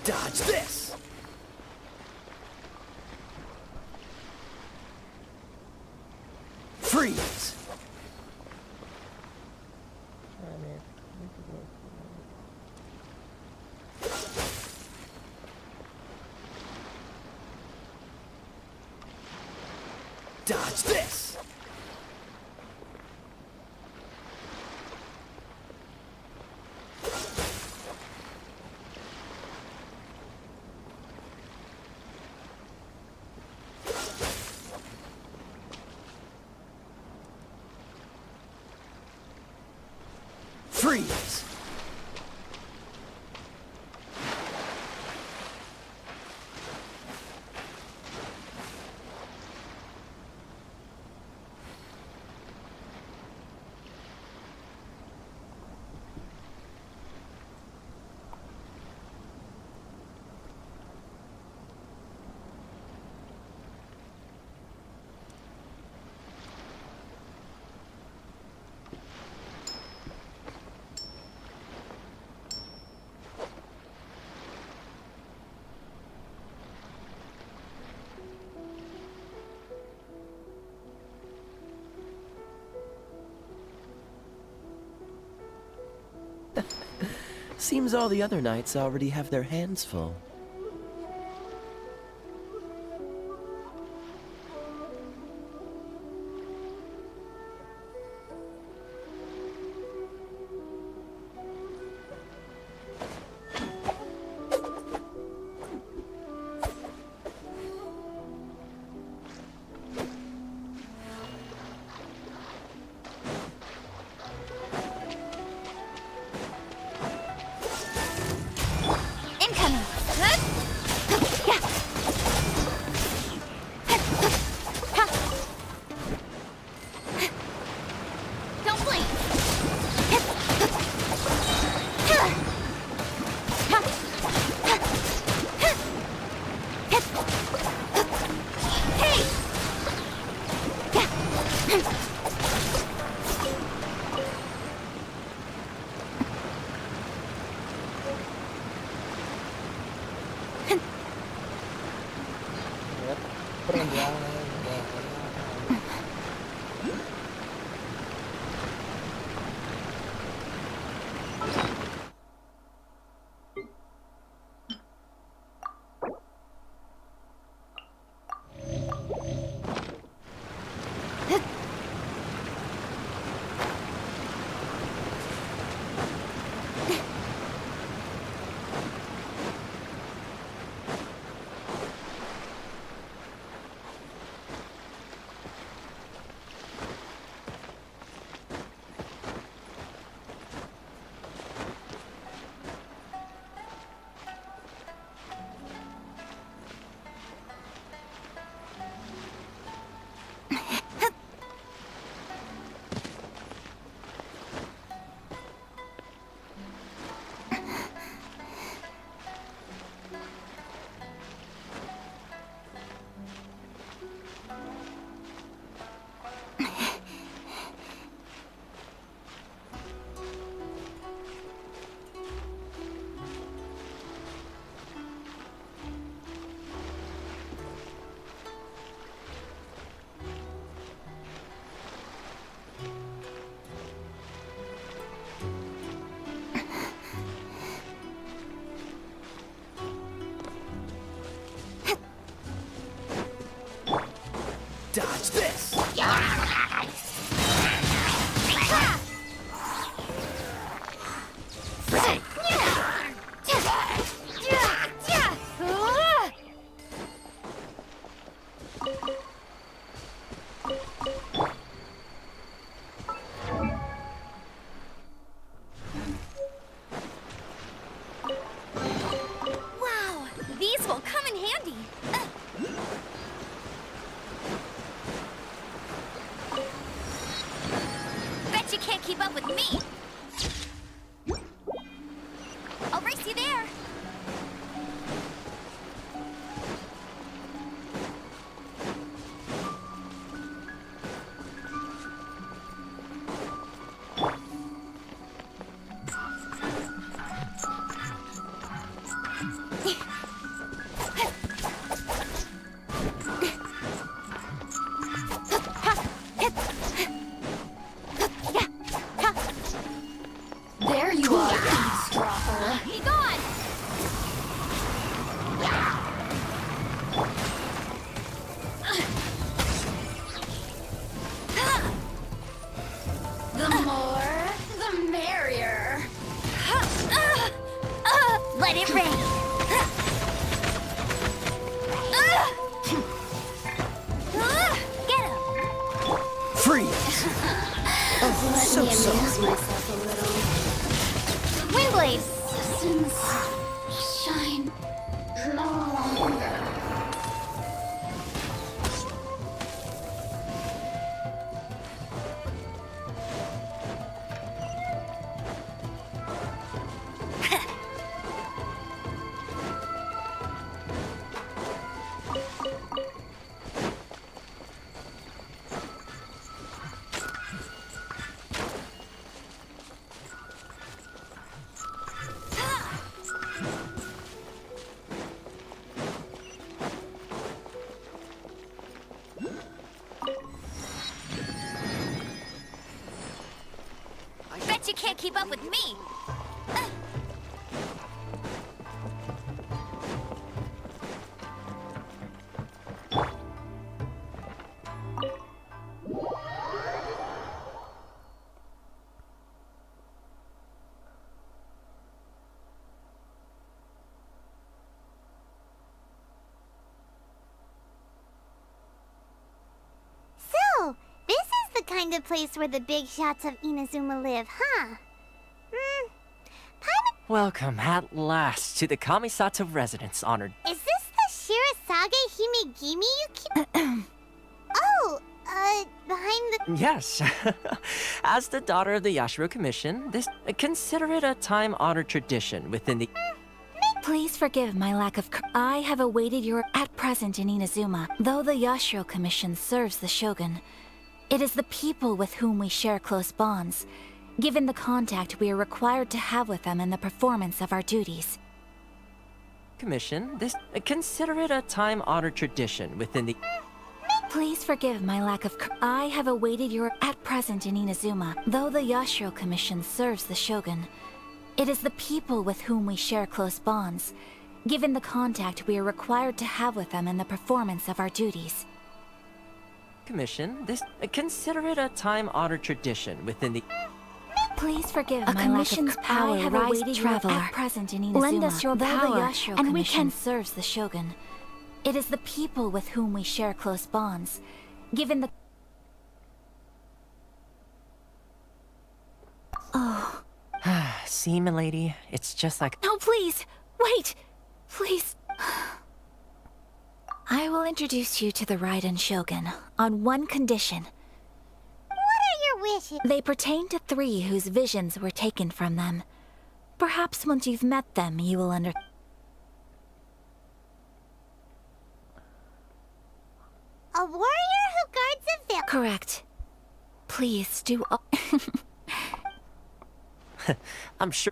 Dodge this! Freeze! Dodge this! Freeze! Seems all the other knights already have their hands full. Dodge this! Wow, these will come in handy. Bet you can't keep up with me. I'll race you there. You are eavesdropper. Be gone! The more, the merrier. Let it rain. Get him. Freeze! Let so me sorry. amuse myself a little. Windblade. Systems shine longer. Bet you can't keep up with me! So, this is the kind of place where the big shots of Inazuma live, huh? Welcome at last to the Kamisato residence, honored. Is this the Shirazage Himegimi you keep... Oh, behind the... Yes. As the daughter of the Yashiro Commission, consider it a time-honored tradition within the... Please forgive my lack of I have awaited your at present in Inazuma. Though the Yashiro Commission serves the Shogun, it is the people with whom we share close bonds, given the contact we are required to have with them in the performance of our duties. Commission, consider it a time-honored tradition within the... Please forgive my lack of I have awaited your at present in Inazuma. Though the Yashiro Commission serves the Shogun, it is the people with whom we share close bonds, given the contact we are required to have with them in the performance of our duties. Commission, consider it a time-honored tradition within the... Please forgive A my commission's lack of power I have rise awaited traveler. your at present in Inazuma. Lend us your Though power, the Yashiro and we Commission can- serves the Shogun, it is the people with whom we share close bonds, given the... Oh. See, milady, it's just like... No, please! Wait! Please! I will introduce you to the Raiden Shogun, on one condition. What are your wishes? They pertain to three whose visions were taken from them. Perhaps once you've met them, you will under... A warrior who guards a village. Correct. Please do... I'm sure...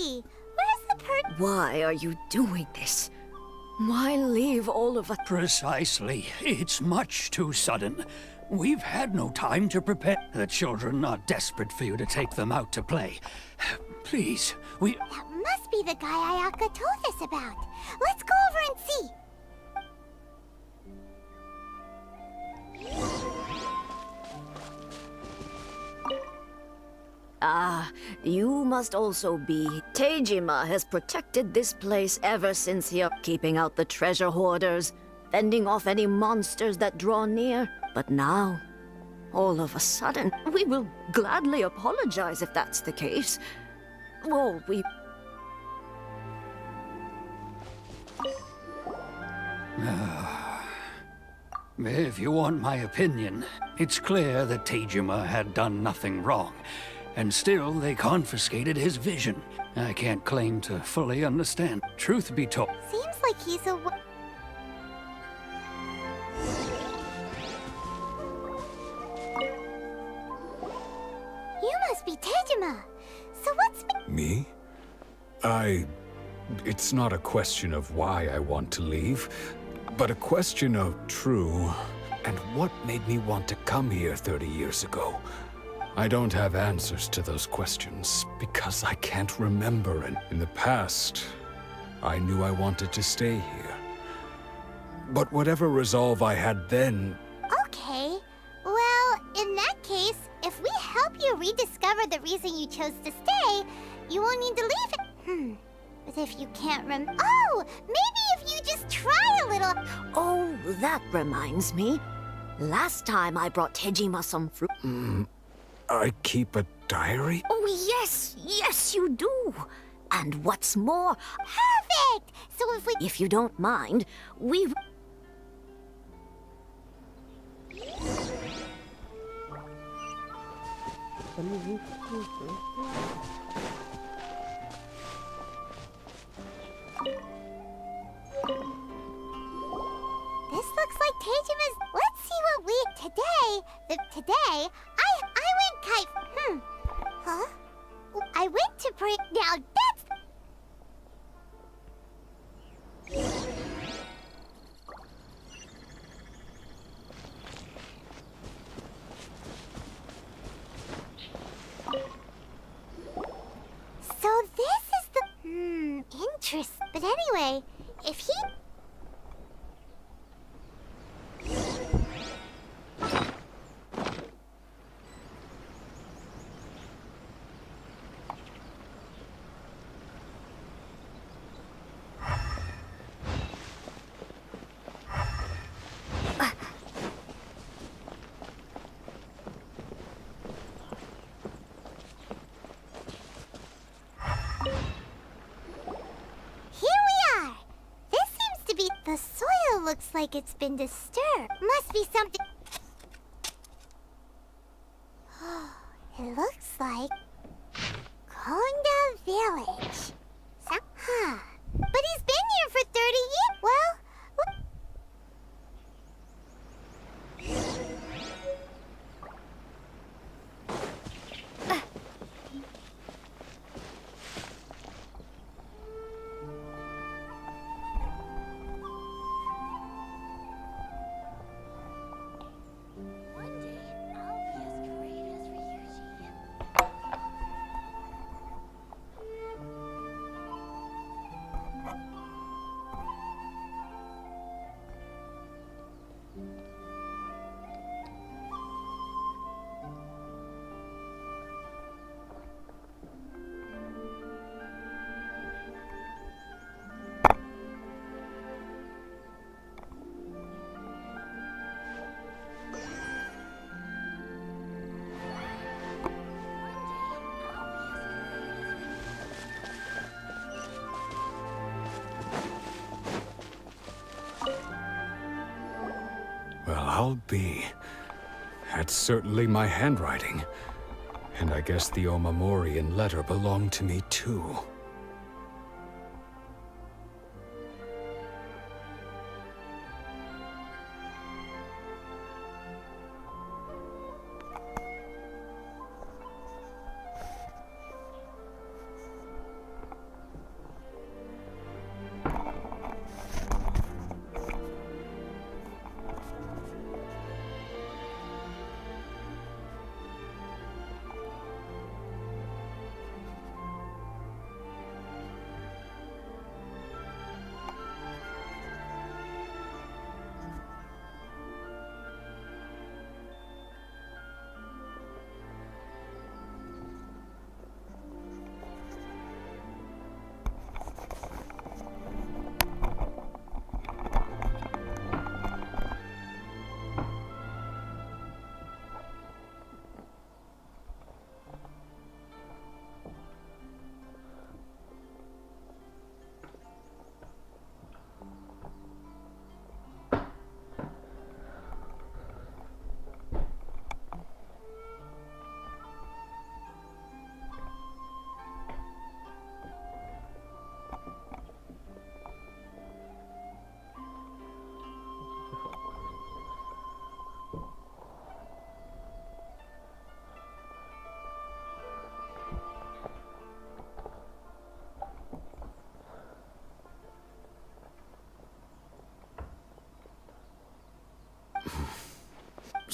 hurry! Where's the Why are you doing this? Why leave all of us? Precisely. It's much too sudden. We've had no time to prepare. The children are desperate for you to take them out to play. Please, we... That must be the guy Ayaka told us about. Let's go over and see. Ah, you must also be. Teijima has protected this place ever since here, keeping out the treasure hoarders, fending off any monsters that draw near. But now, all of a sudden, we will gladly apologize if that's the case. Well, we... If you want my opinion, it's clear that Teijima had done nothing wrong. And still, they confiscated his vision. I can't claim to fully understand. Truth be told. Seems like he's a... You must be Teijima. So what's... Me? It's not a question of why I want to leave, but a question of true, and what made me want to come here 30 years ago. I don't have answers to those questions, because I can't remember, and in the past, I knew I wanted to stay here. But whatever resolve I had then... Okay. Well, in that case, if we help you rediscover the reason you chose to stay, you won't need to leave it. But if you can't Oh! Maybe if you just try a little... Oh, that reminds me. Last time I brought Teijima some fruit. I keep a diary? Oh, yes! Yes, you do! And what's more... Perfect! So if we... If you don't mind, we... This looks like Teijima's... Let's see what we... Today, I went kite... Huh? I went to pray... Now that's... So this is the... interest. But anyway, if he... The soil looks like it's been disturbed. Must be something... It looks like... Konda Village. But he's been here for 30 years. Well... Well, I'll be. That's certainly my handwriting. And I guess the Omamorian letter belonged to me too.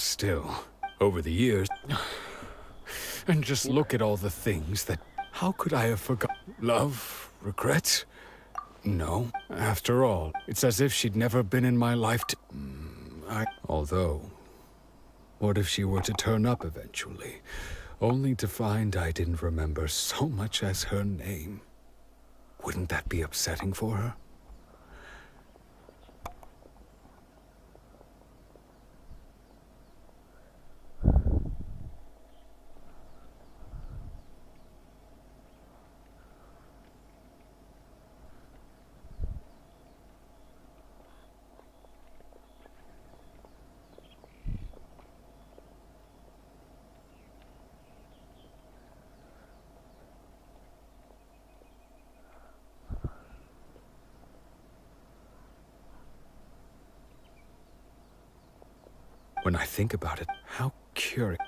Still, over the years... And just look at all the things that... How could I have forgotten? Love? Regret? No. After all, it's as if she'd never been in my life to... Although... What if she were to turn up eventually? Only to find I didn't remember so much as her name. Wouldn't that be upsetting for her? When I think about it, how curious.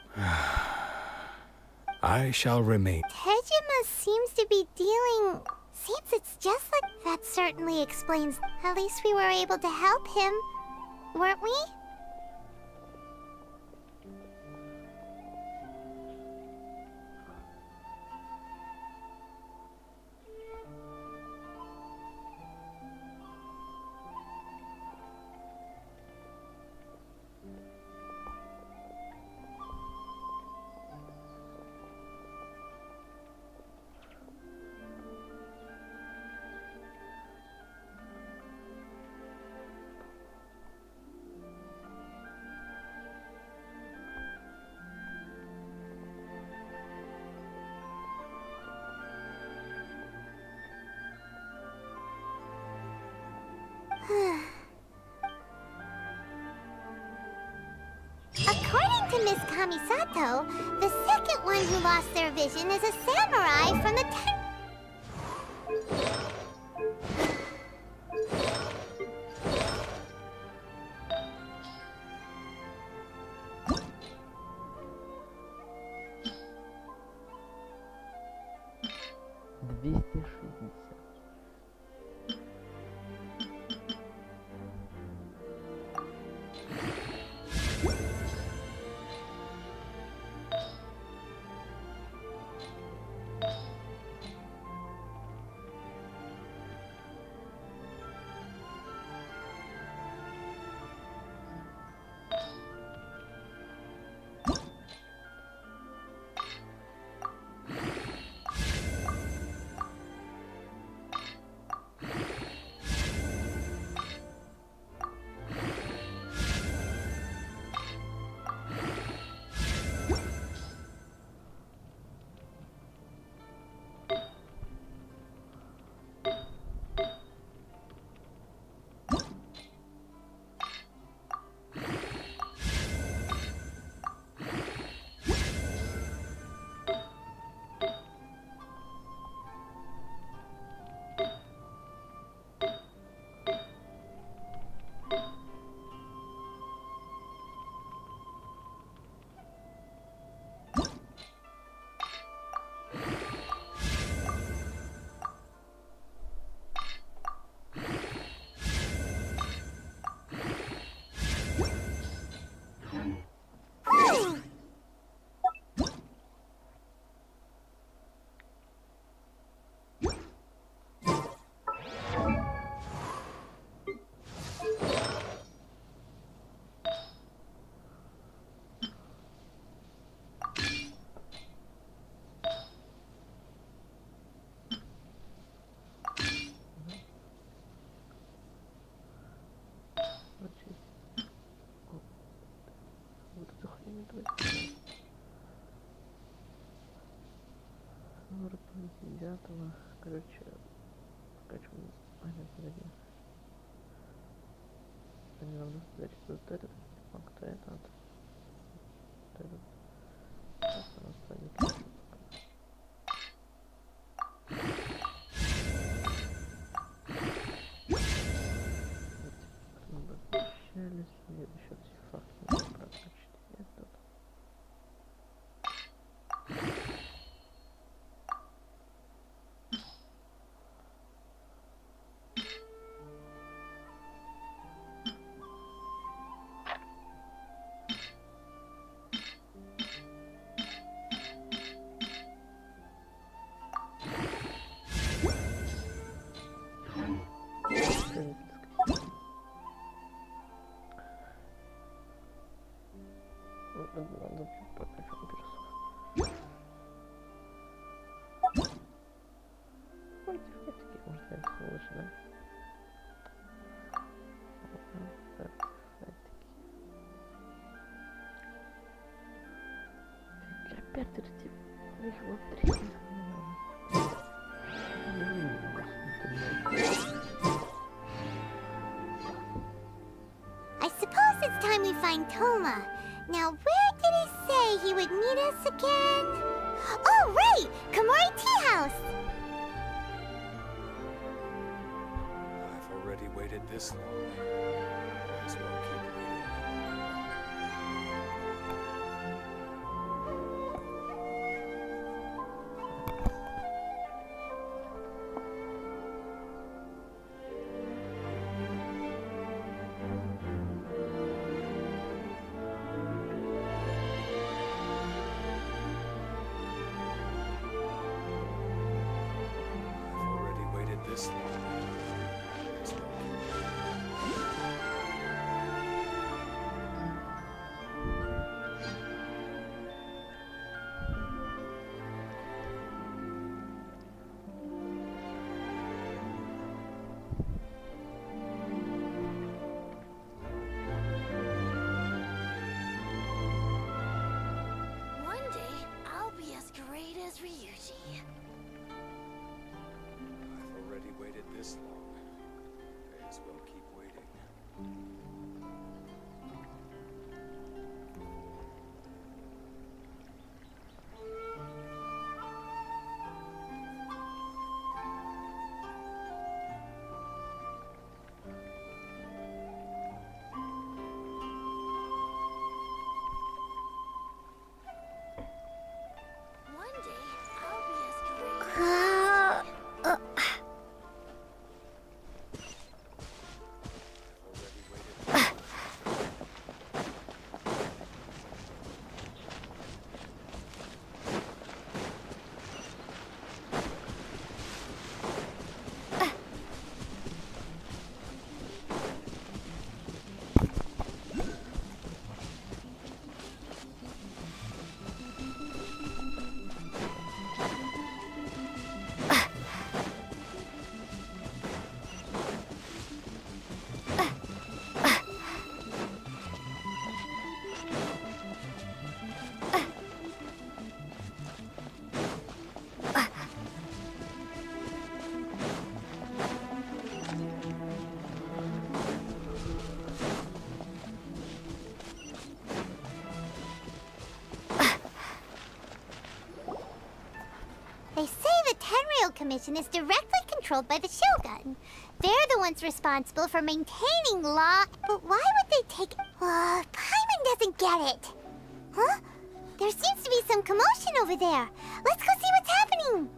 I shall remain. Tejima seems to be dealing... Seems it's just like... That certainly explains... At least we were able to help him. Weren't we? According to Miss Kamisato, the second one who lost their vision is a samurai from the Короче, скачиваем. Погоди. Мне нужно сказать, что вот этот, как-то этот. Вот этот. Просто расставить. Мы обещали следующий артефакт. Нужно прокачать этот. такие, можно сказать, сволочи, да? Так, опять ты их внутри. I suppose it's time we find Toma. Now, where did he say he would meet us again? Oh, right! Komori Tea House! I've already waited this long. Might as well keep waiting. I've already waited this long. Might as well keep One day, I'll be as great as Ryuji. I've already waited this long. May as well keep waiting. One day, I'll be as great as They say the Tenryou Commission is directly controlled by the Shogun. They're the ones responsible for maintaining law. But why would they take... Paimon doesn't get it. Huh? There seems to be some commotion over there. Let's go see what's happening.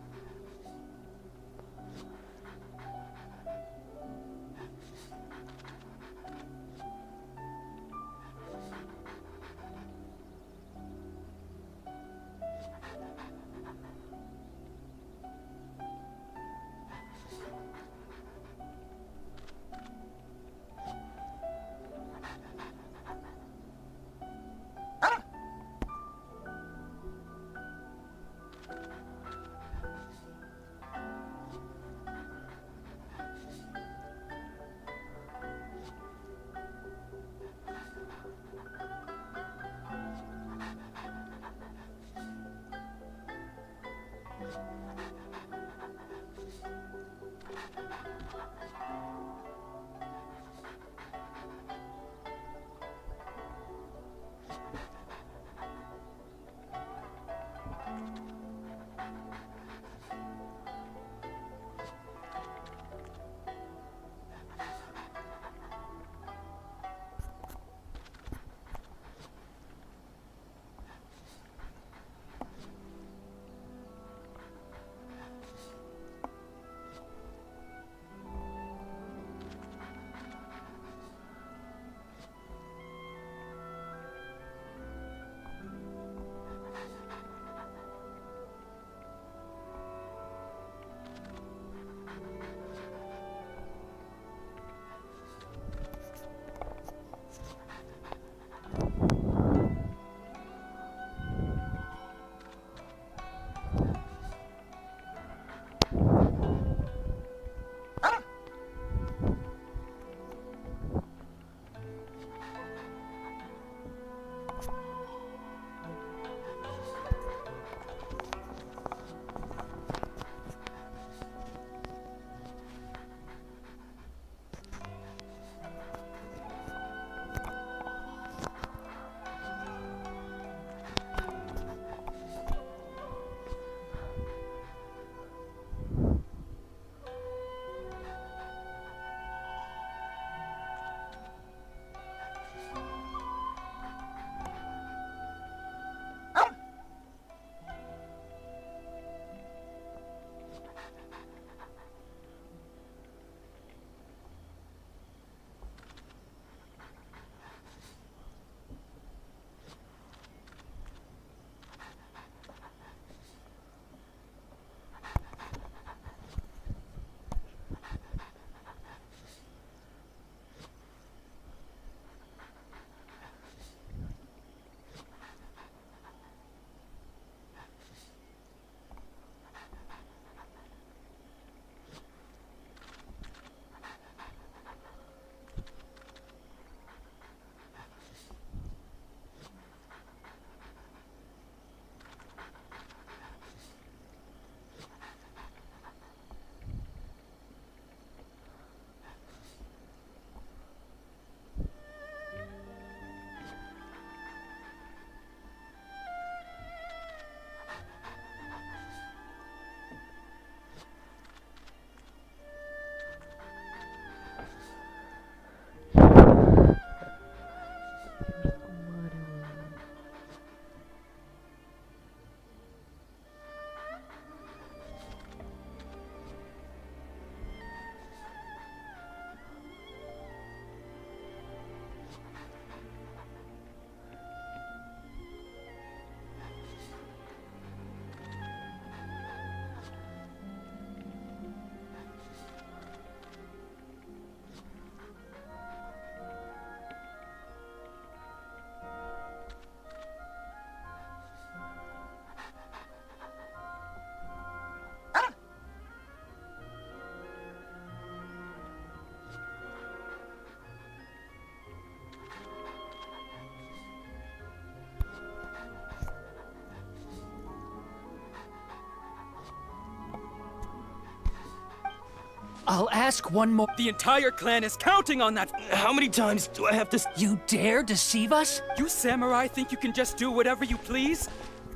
I'll ask one more. The entire clan is counting on that. How many times do I have to... You dare deceive us? You samurai think you can just do whatever you please?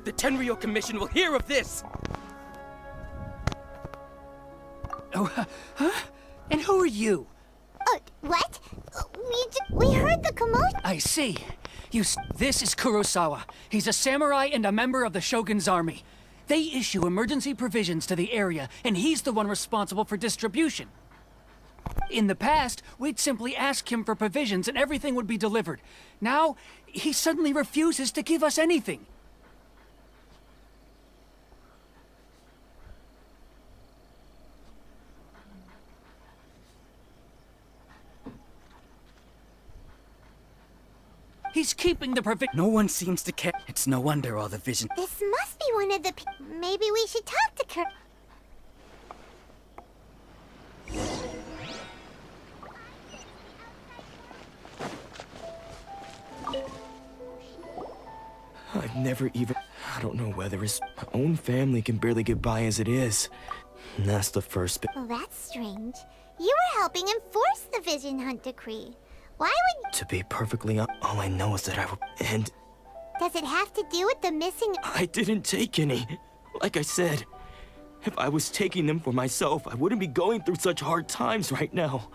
The Tenryou Commission will hear of this! Oh, huh? And who are you? What? We heard the commotion. I see. This is Kurosawa. He's a samurai and a member of the Shogun's army. They issue emergency provisions to the area, and he's the one responsible for distribution. In the past, we'd simply ask him for provisions and everything would be delivered. Now, he suddenly refuses to give us anything. He's keeping the provision. No one seems to care. It's no wonder all the vision. This must be one of the maybe we should talk to Kurt. I've never even... I don't know whether his own family can barely get by as it is. And that's the first bit. Well, that's strange. You were helping enforce the Vision Hunt decree. Why would... To be perfectly honest, all I know is that I... And... Does it have to do with the missing... I didn't take any. Like I said, if I was taking them for myself, I wouldn't be going through such hard times right now.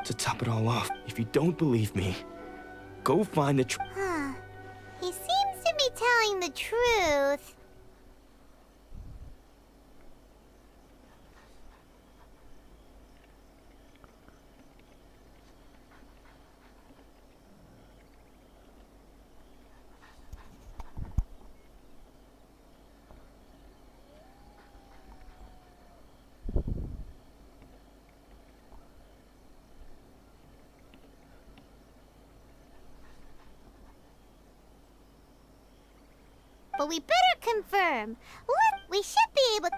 To top it all off, if you don't believe me, go find the Huh. He seems to be telling the truth. But we better confirm. What? We should be able...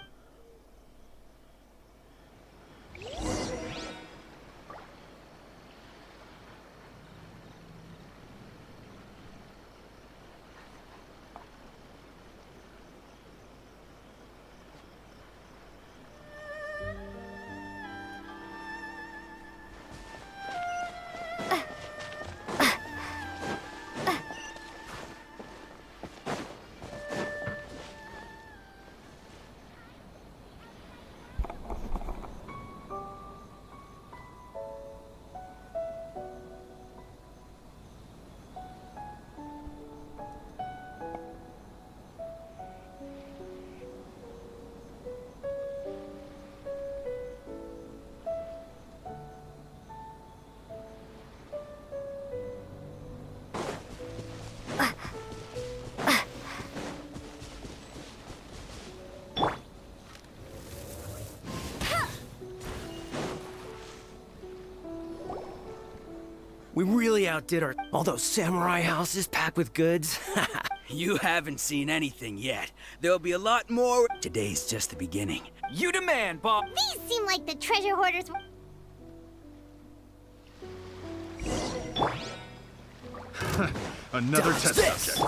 We really outdid all those samurai houses packed with goods. You haven't seen anything yet. There'll be a lot more. Today's just the beginning. You demand, Bob. These seem like the treasure hoarders... Another test subject.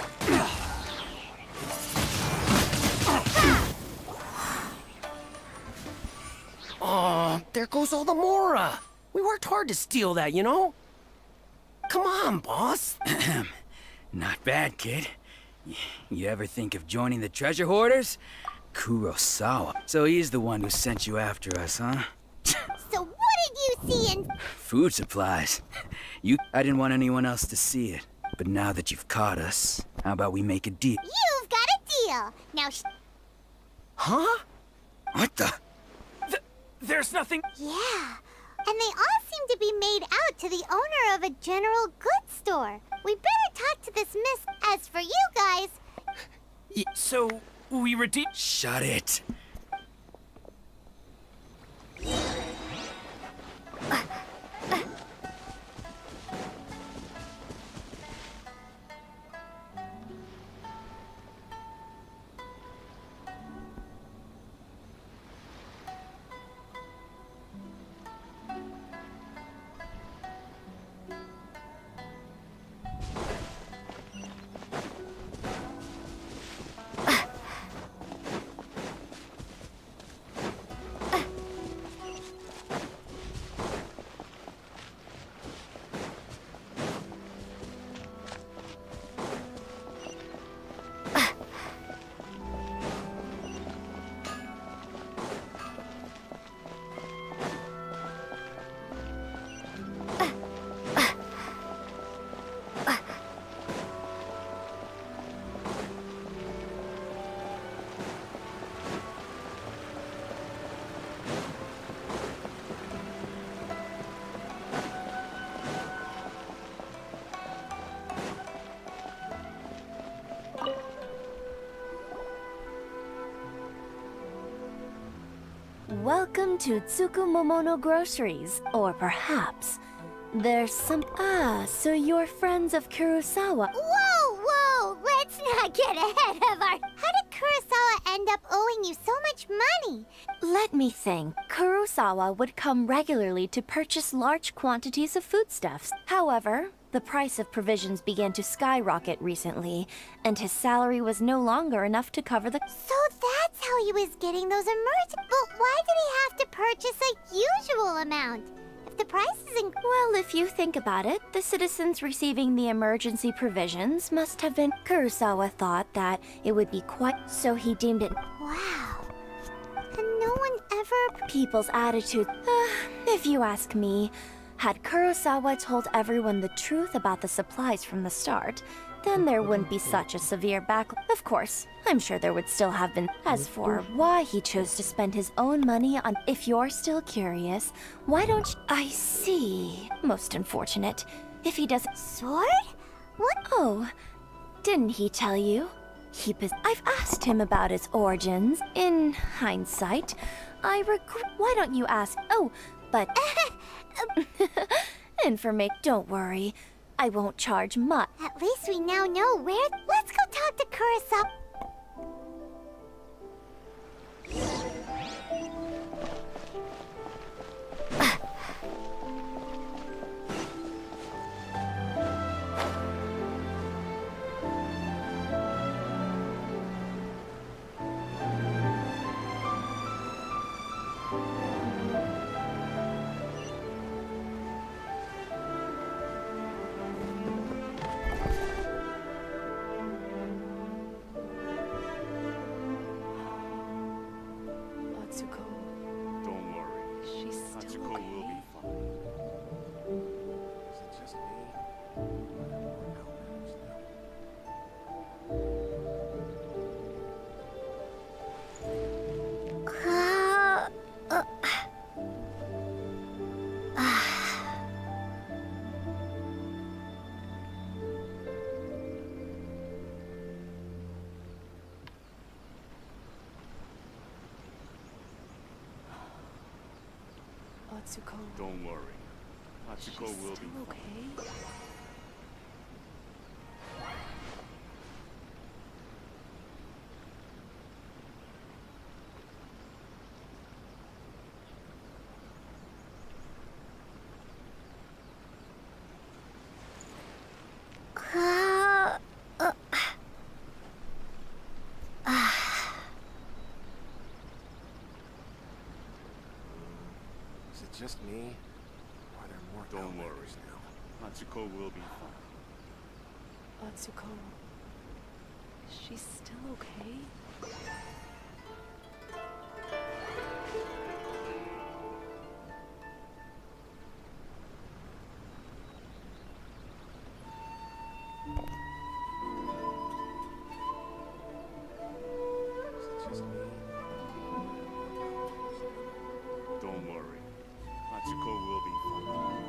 there goes all the Mora. We worked hard to steal that, you know? Come on, boss. Not bad, kid. You ever think of joining the treasure hoarders? Kurosawa. So he's the one who sent you after us, huh? So what did you see in... Food supplies. I didn't want anyone else to see it. But now that you've caught us, how about we make a deal? You've got a deal. Now Huh? What the? There's nothing... Yeah. And they all seem to be made out to the owner of a general goods store. We better talk to this miss. As for you guys... So, we redeem... Shut it. Welcome to Tsukumomono Groceries, or perhaps there's some... Ah, so you're friends of Kurosawa. Whoa! Let's not get ahead of our... How did Kurosawa end up owing you so much money? Let me think. Kurosawa would come regularly to purchase large quantities of foodstuffs. However, the price of provisions began to skyrocket recently, and his salary was no longer enough to cover the... So that's how he was getting those emergency... But why did he have to purchase a usual amount? If the price isn't... Well, if you think about it, the citizens receiving the emergency provisions must have been... Kurosawa thought that it would be quite... So he deemed it... Wow. And no one ever... People's attitude... if you ask me, had Kurosawa told everyone the truth about the supplies from the start, then there wouldn't be such a severe backlog. Of course, I'm sure there would still have been. As for why he chose to spend his own money on... If you're still curious, why don't you... I see. Most unfortunate. If he doesn't... Sword? What? Oh, didn't he tell you? I've asked him about his origins. In hindsight, I regret... Why don't you ask... Oh, but... Information... Don't worry. I won't charge much. At least we now know where... Let's go talk to Kurosawa. Don't worry. She's still Atsuko okay. will be fine. Is it just me? Atsuko. Don't worry. Atsuko will be Still okay? it just me? Or are there more? Don't worry now. Natsuko will be fine. Atsuko. Is she still okay? Don't worry. Natsuko will be fine.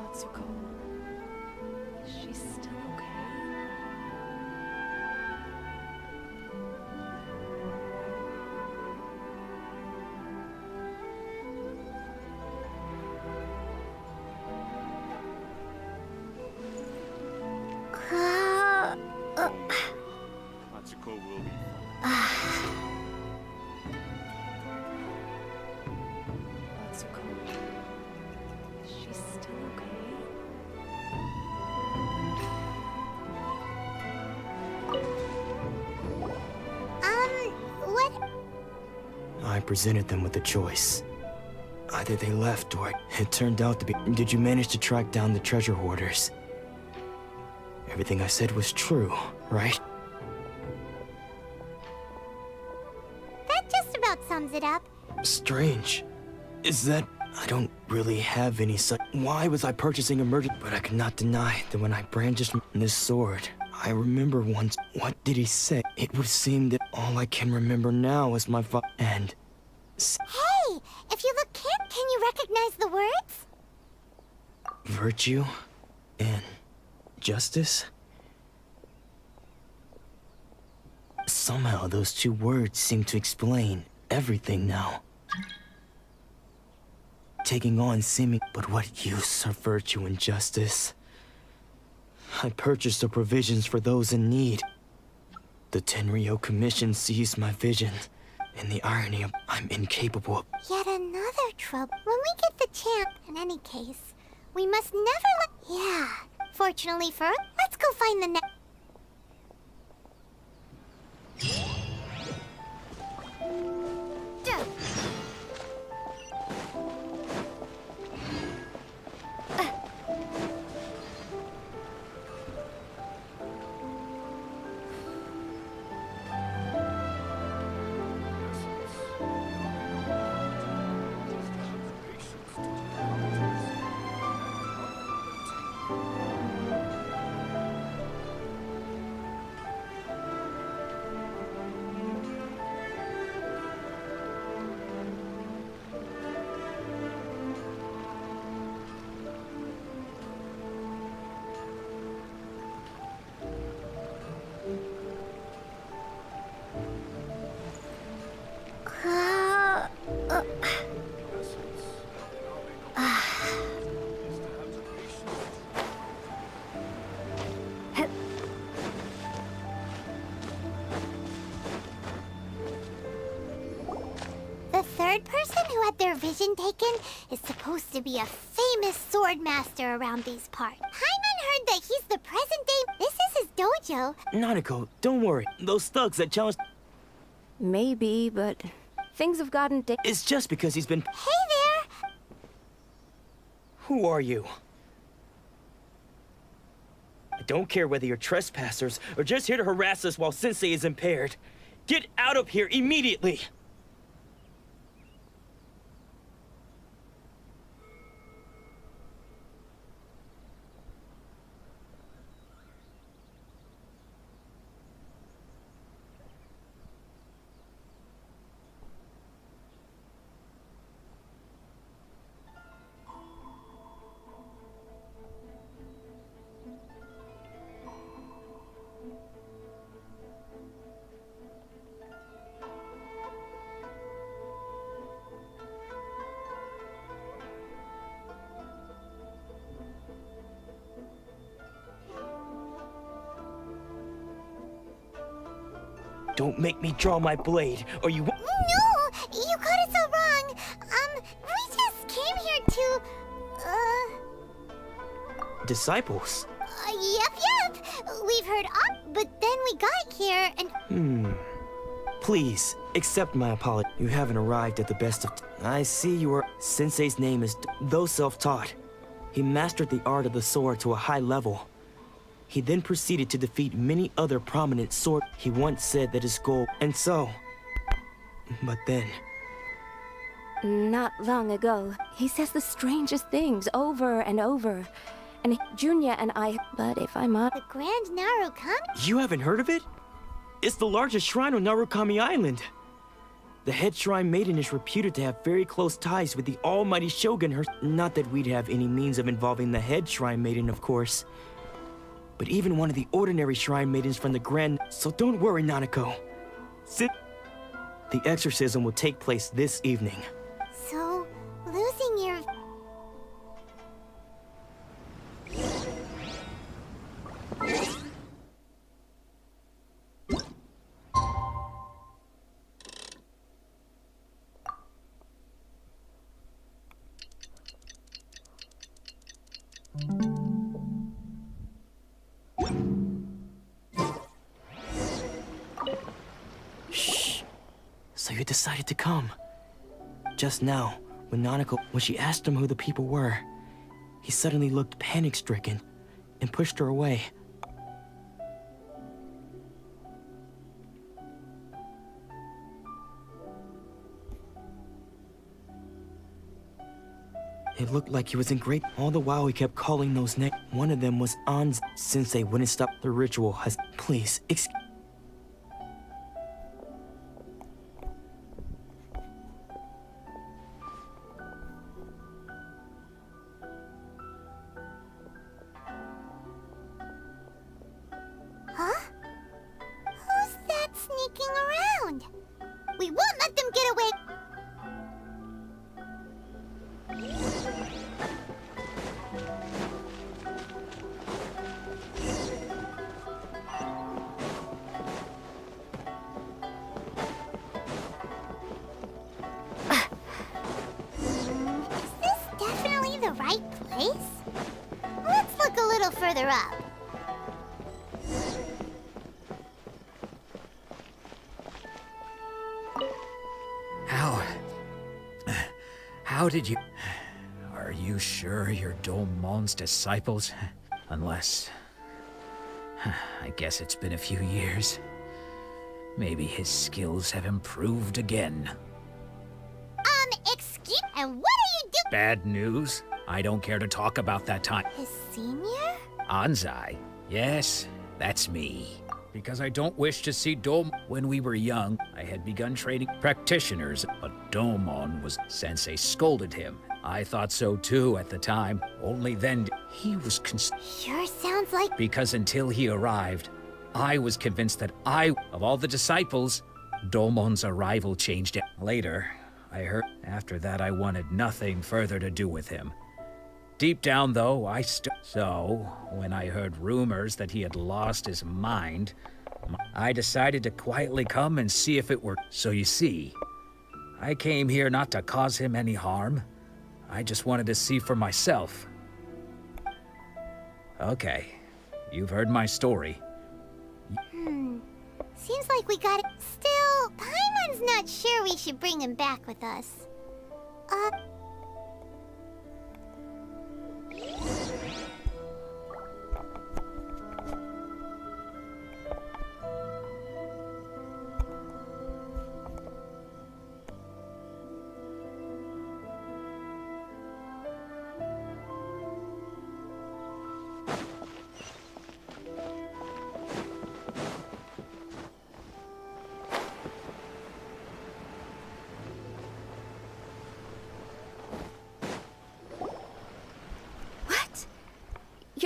Atsuko. Is she still okay? Natsuko will be fine. Atsuko. Is she still okay? What? I presented them with a choice. Either they left or it turned out to be... Did you manage to track down the treasure hoarders? Everything I said was true, right? That just about sums it up. Strange. Is that... I don't really have any such... Why was I purchasing emergency? But I could not deny that when I brandished this sword, I remember once... What did he say? It would seem that all I can remember now is my and... Hey! If you look can you recognize the words? Virtue and justice? Somehow those two words seem to explain everything now. Taking on seeming... But what use are virtue and justice? I purchased the provisions for those in need. The Tenryo Commission sees my vision, and the irony of I'm incapable of... Yet another trouble. When we get the chance, in any case, we must never let... Yeah. Fortunately for us, let's go find the next... The third person who had their vision taken is supposed to be a famous sword master around these parts. Hyman heard that he's the present day... This is his dojo. Nanako, don't worry. Those thugs that challenged... Maybe, but things have gotten... It's just because he's been... Hey there! Who are you? I don't care whether you're trespassers or just here to harass us while Sensei is impaired. Get out of here immediately! Don't make me draw my blade, or you... No! You got it so wrong! We just came here to... Disciples? Yep. We we've heard up, but then we got here and... Please, accept my apology. You haven't arrived at the best of... I see your sensei's name is... Though self-taught, he mastered the art of the sword to a high level. He then proceeded to defeat many other prominent sword. He once said that his goal... And so... But then... Not long ago, he says the strangest things over and over. And Junya and I... But if I'm not... The Grand Narukami? You haven't heard of it? It's the largest shrine on Narukami Island. The head shrine maiden is reputed to have very close ties with the almighty shogun Not that we'd have any means of involving the head shrine maiden, of course. But even one of the ordinary shrine maidens from the Grand... So don't worry, Nanako. Sit. The exorcism will take place this evening. So, losing your... Shh. So you decided to come. Just now, when she asked him who the people were, he suddenly looked panic-stricken and pushed her away. It looked like he was in great... All the while he kept calling those names. One of them was An's. Sensei wouldn't stop the ritual. Please, Huh? Who's that sneaking around? We won't let them get away! Is this definitely the right place? Let's look a little further up. How did you... Are you sure you're Domon's disciples? Unless... I guess it's been a few years. Maybe his skills have improved again. Excuse... And what are you doing? Bad news? I don't care to talk about that time. His senior? Anzai? Yes, that's me. Because I don't wish to see Dom. When we were young, I had begun training practitioners, but Domon was... Sensei scolded him. I thought so too at the time. Only then he was Sure sounds like... Because until he arrived, I was convinced that of all the disciples, Domon's arrival changed it. Later, I heard... After that, I wanted nothing further to do with him. Deep down, though, So, when I heard rumors that he had lost his mind, I decided to quietly come and see if it were... So you see, I came here not to cause him any harm. I just wanted to see for myself. Okay, you've heard my story. Seems like we got it. Still, Paimon's not sure we should bring him back with us.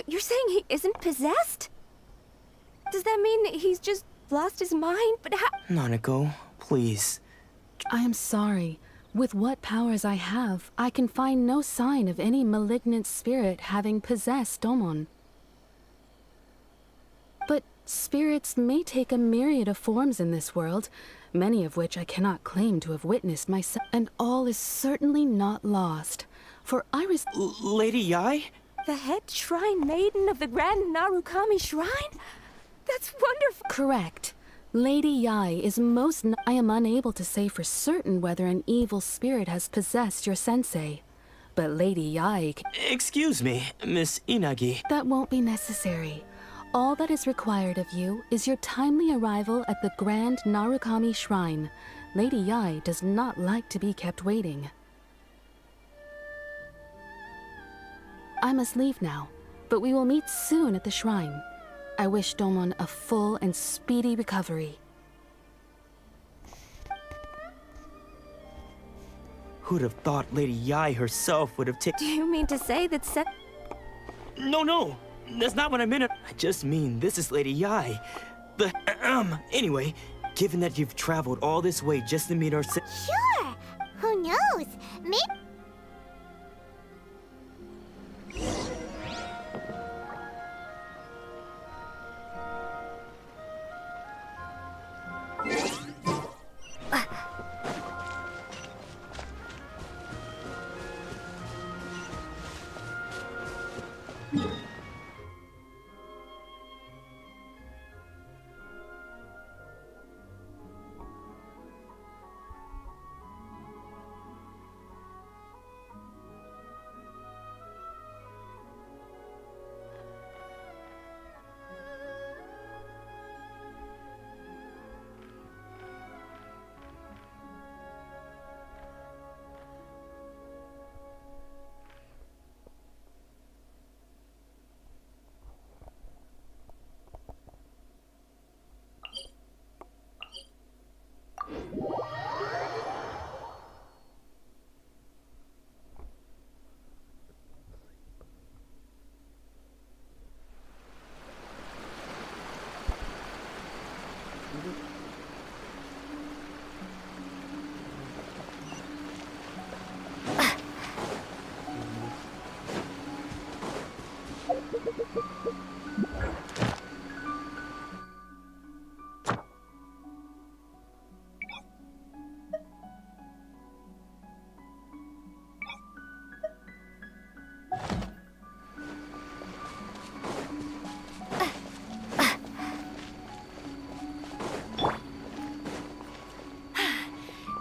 You're saying he isn't possessed? Does that mean he's just lost his mind? But how... Nanako, please. I am sorry. With what powers I have, I can find no sign of any malignant spirit having possessed Domon. But spirits may take a myriad of forms in this world, many of which I cannot claim to have witnessed myself. And all is certainly not lost. For Iris... Lady Yai? The head shrine maiden of the Grand Narukami Shrine? That's wonderful. Correct. Lady Yai is most... I am unable to say for certain whether an evil spirit has possessed your sensei. But Lady Yai... Excuse me, Miss Inagi. That won't be necessary. All that is required of you is your timely arrival at the Grand Narukami Shrine. Lady Yai does not like to be kept waiting. I must leave now, but we will meet soon at the shrine. I wish Domon a full and speedy recovery. Who'd have thought Lady Yai herself would have taken... Do you mean to say that No, that's not what I meant. I just mean this is Lady Yai. Anyway, given that you've traveled all this way just to meet our... Sure! Who knows? Maybe...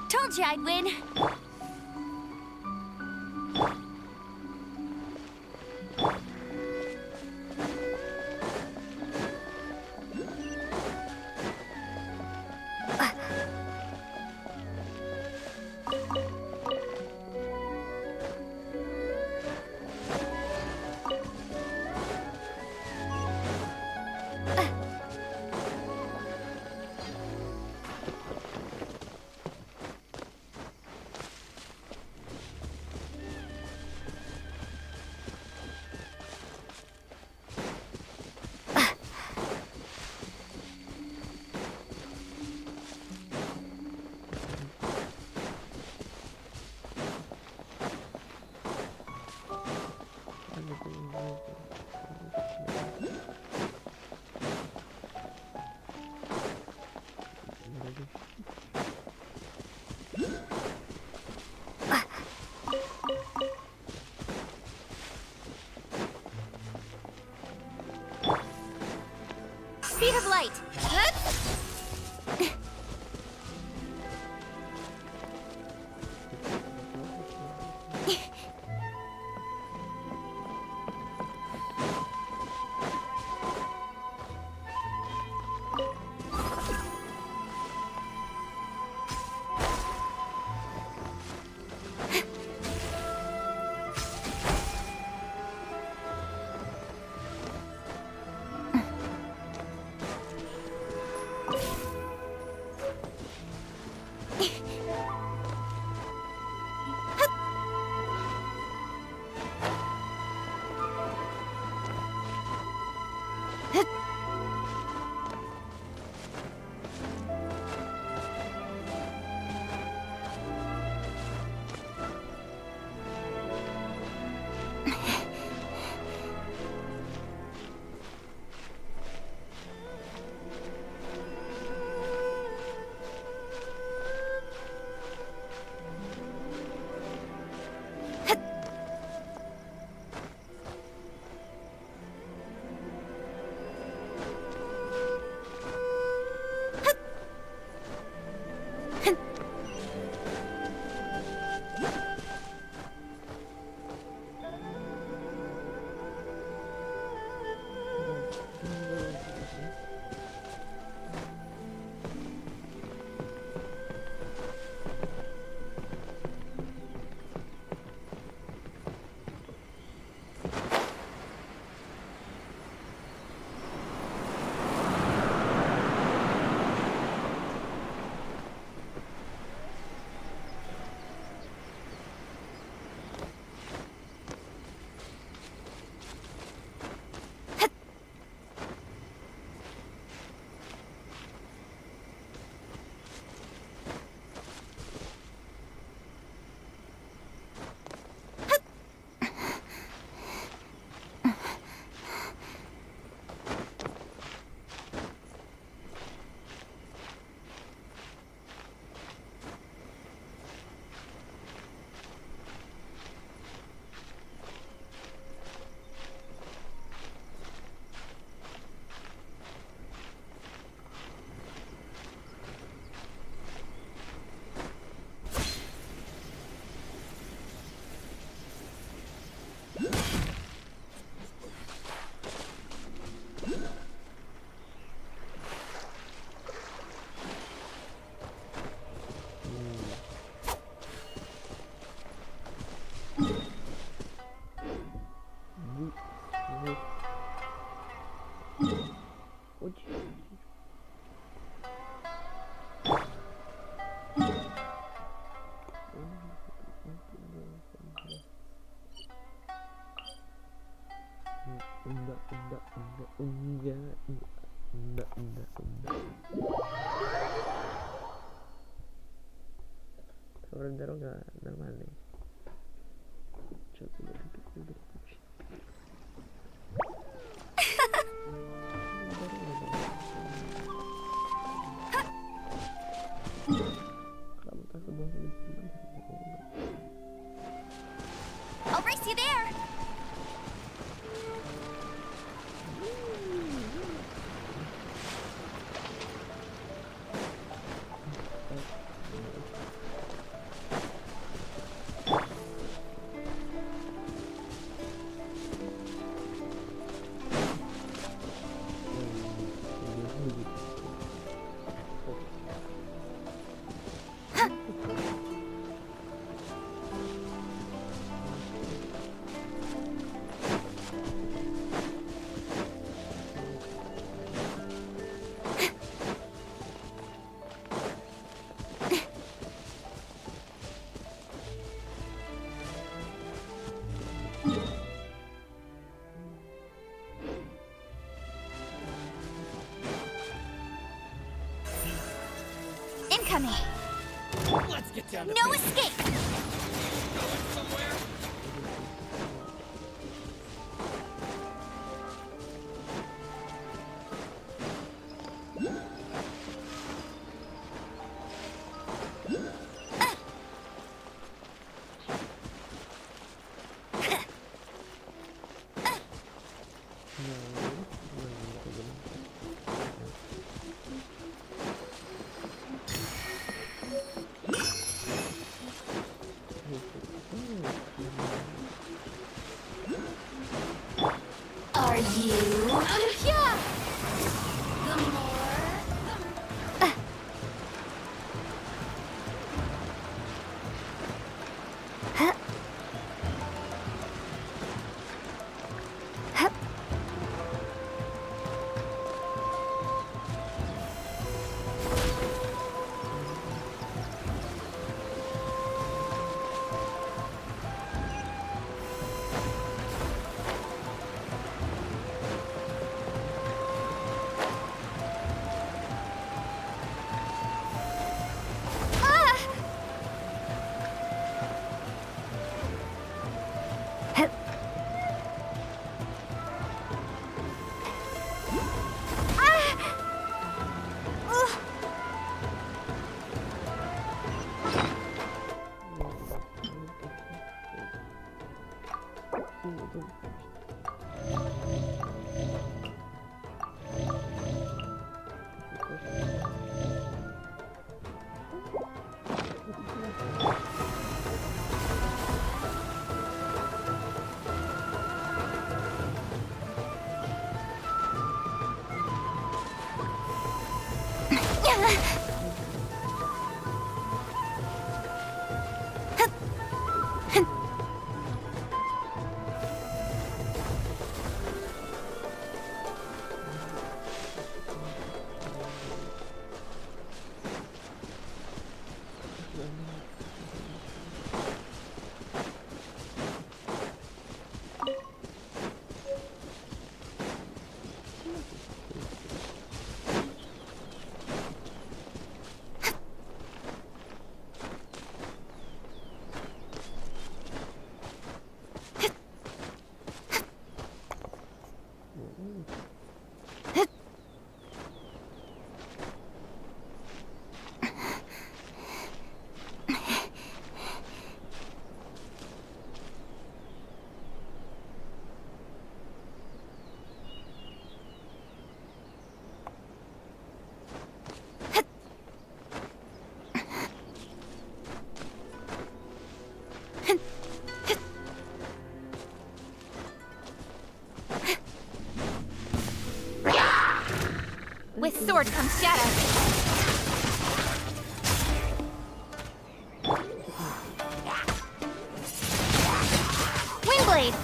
Told you I'd win. Speed of light. путь. Вроде дорога нормальная. Сейчас буду переключить. I'll race you there. Incoming. Let's get down to No business. escape. Going somewhere? Are you? Yeah. The more. With sword comes shadow. Windblade!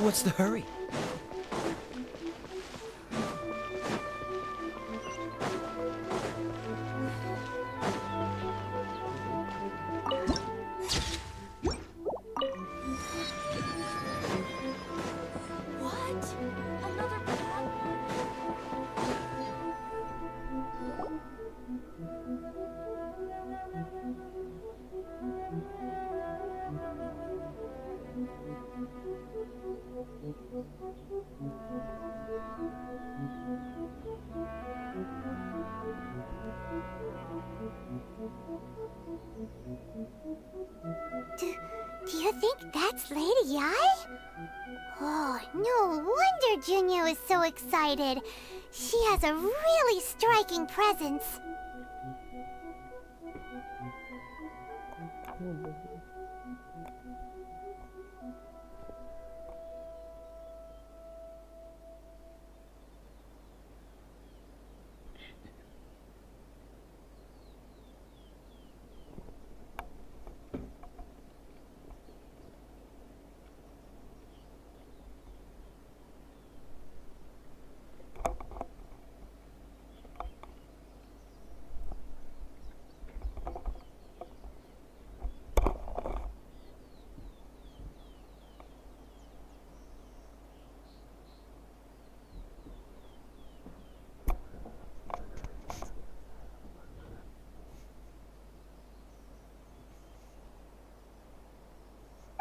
What's the hurry? Do you think that's Lady Ai? Oh, no wonder Junior is so excited. She has a really striking presence.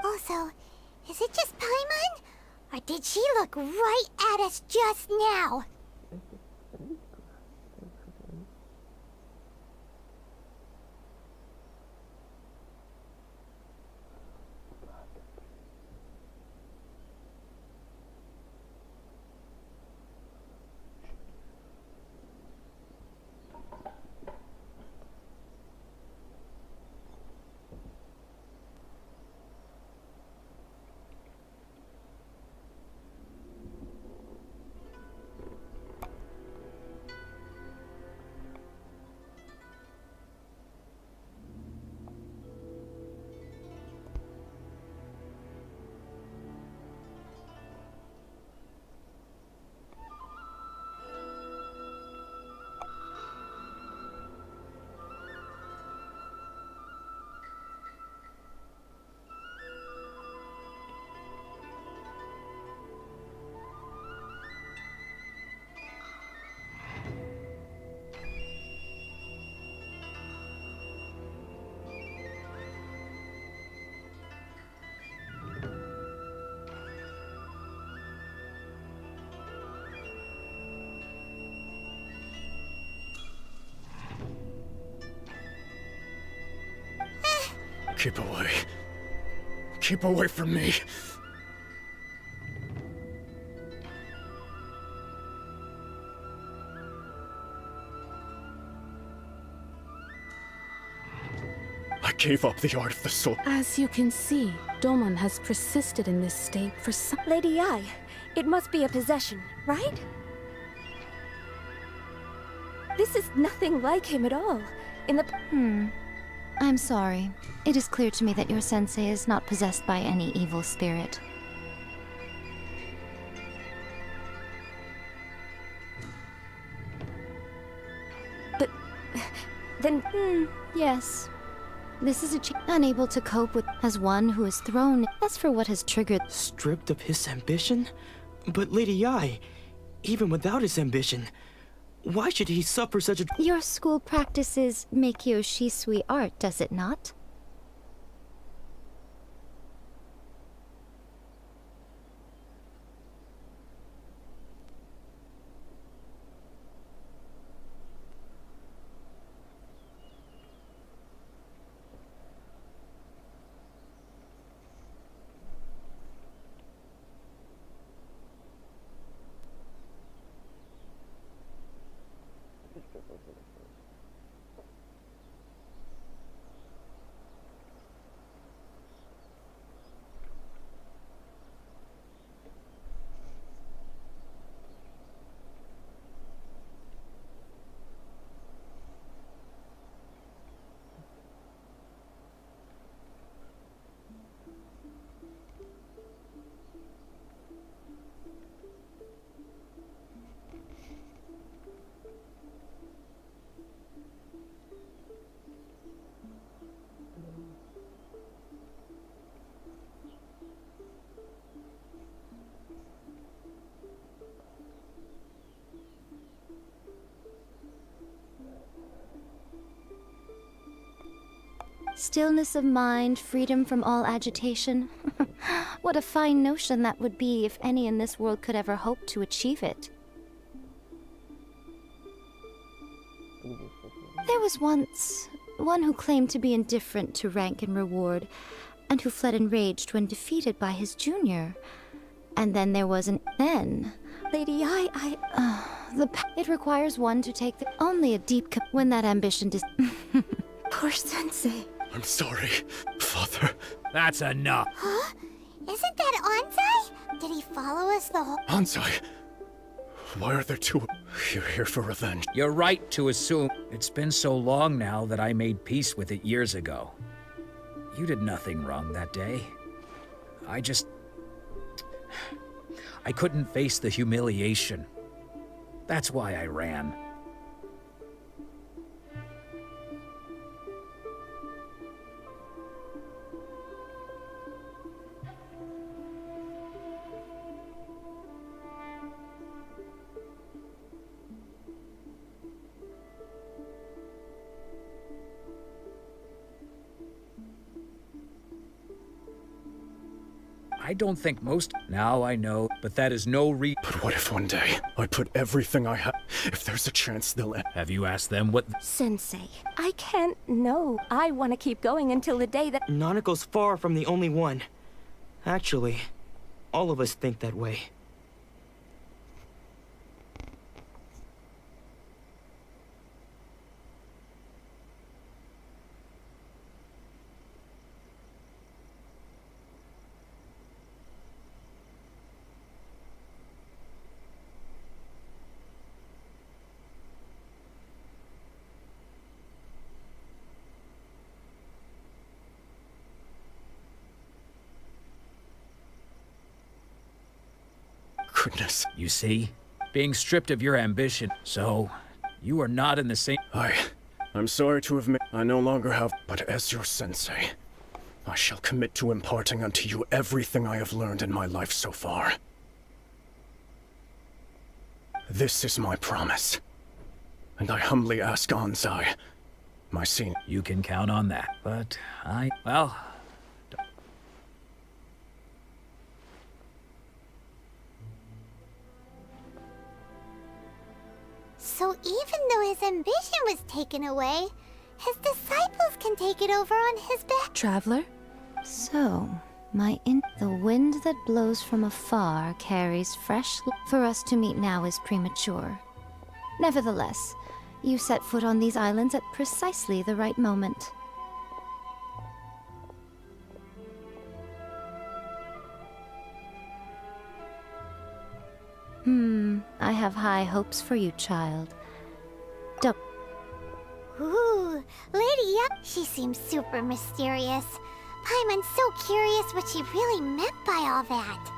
Also, is it just Paimon? Or did she look right at us just now? Keep away. Keep away from me. I gave up the art of the soul. As you can see, Domon has persisted in this state for some— Lady Ai, it must be a possession, right? This is nothing like him at all. In the— I'm sorry. It is clear to me that your sensei is not possessed by any evil spirit. But— then— Yes. This is unable to cope with as one who is thrown. As for what has triggered. Stripped of his ambition? But Lady Yai, even without his ambition, why should he suffer such a... Your school practices Meikyo Shisui art, does it not? Stillness of mind, freedom from all agitation. What a fine notion that would be if any in this world could ever hope to achieve it. There was once one who claimed to be indifferent to rank and reward, and who fled enraged when defeated by his junior. And then there was Lady, it requires one to take only a deep when that ambition Poor sensei. I'm sorry, Father. That's enough. Huh? Isn't that Anzai? Did he follow us the whole... Anzai, why are there two? You're here for revenge. You're right to assume. It's been so long now that I made peace with it years ago. You did nothing wrong that day. I couldn't face the humiliation. That's why I ran. I don't think most... Now I know, but that is no But what if one day I put everything I have... If there's a chance they'll end... Have you asked them what... Sensei, I can't know. I want to keep going until the day that... Nanako's far from the only one. Actually, all of us think that way. Goodness. You see? Being stripped of your ambition, so you are not in the same... I'm sorry to have I no longer have... But as your sensei, I shall commit to imparting unto you everything I have learned in my life so far. This is my promise. And I humbly ask Anzai, my senior... You can count on that, but well... So even though his ambition was taken away, his disciples can take it over on his back. Traveler? So, the wind that blows from afar carries fresh... For us to meet now is premature. Nevertheless, you set foot on these islands at precisely the right moment. I have high hopes for you, child. Ooh, Lady Yuck, she seems super mysterious. Paimon's so curious what she really meant by all that.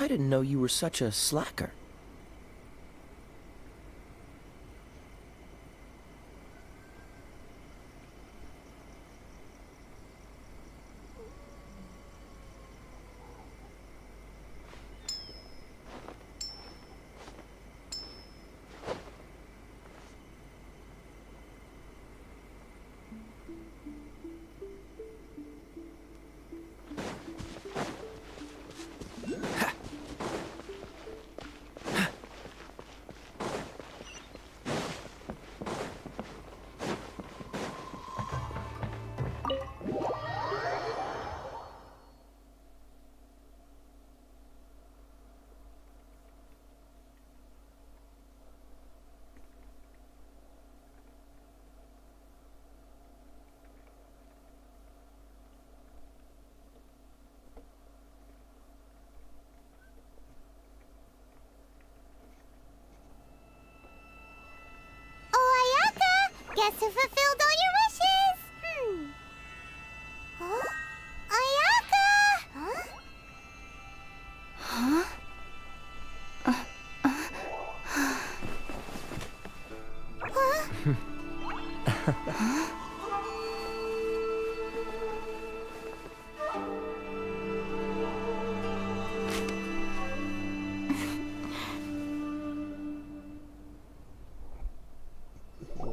I didn't know you were such a slacker. Guess who fulfilled all your wishes? Huh? Ayaka! Huh?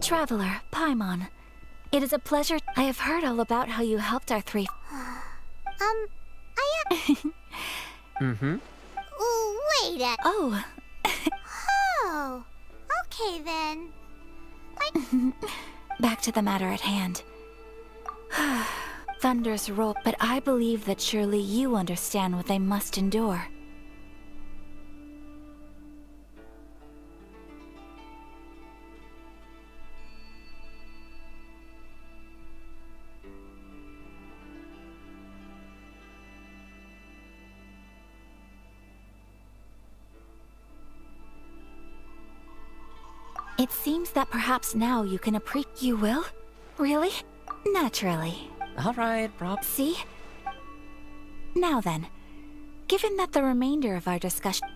Traveler, Paimon. It is a pleasure. I have heard all about how you helped our three. Mm-hmm. Wait a... Oh. Oh. Okay then. Back to the matter at hand. Thunders roll, but I believe that surely you understand what they must endure. It seems that perhaps now you can appreciate. You will? Really? Naturally. Alright, Rob. See? Now then, given that the remainder of our discussion.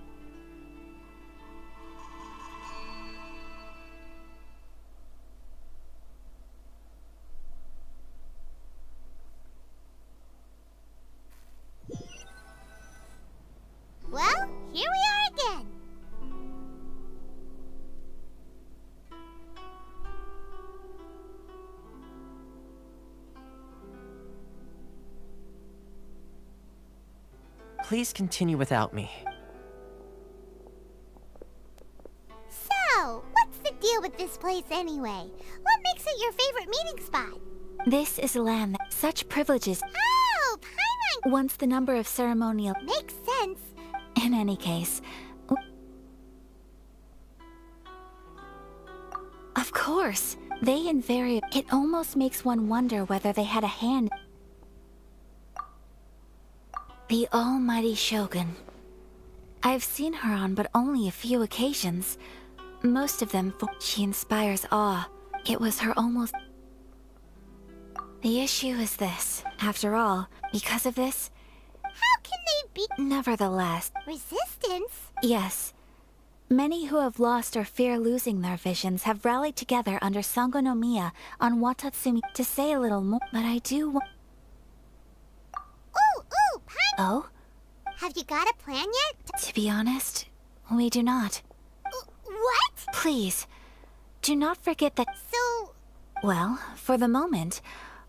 Well, here we are again. Please continue without me. So, what's the deal with this place anyway? What makes it your favorite meeting spot? This is a land that such privileges. Oh, Paimon! Once the number of ceremonial. Makes sense. In any case. Of course. They invariably. It almost makes one wonder whether they had a hand. The almighty Shogun. I've seen her on but only a few occasions. Most of them, she inspires awe. It was her almost... The issue is this. After all, because of this... How can they be... Nevertheless... Resistance? Yes. Many who have lost or fear losing their visions have rallied together under Sango no Miya on Watatsumi to say a little more. But I do want... Ooh, Paimon! Oh? Have you got a plan yet? To be honest, we do not. What? Please, do not forget that... So... Well, for the moment,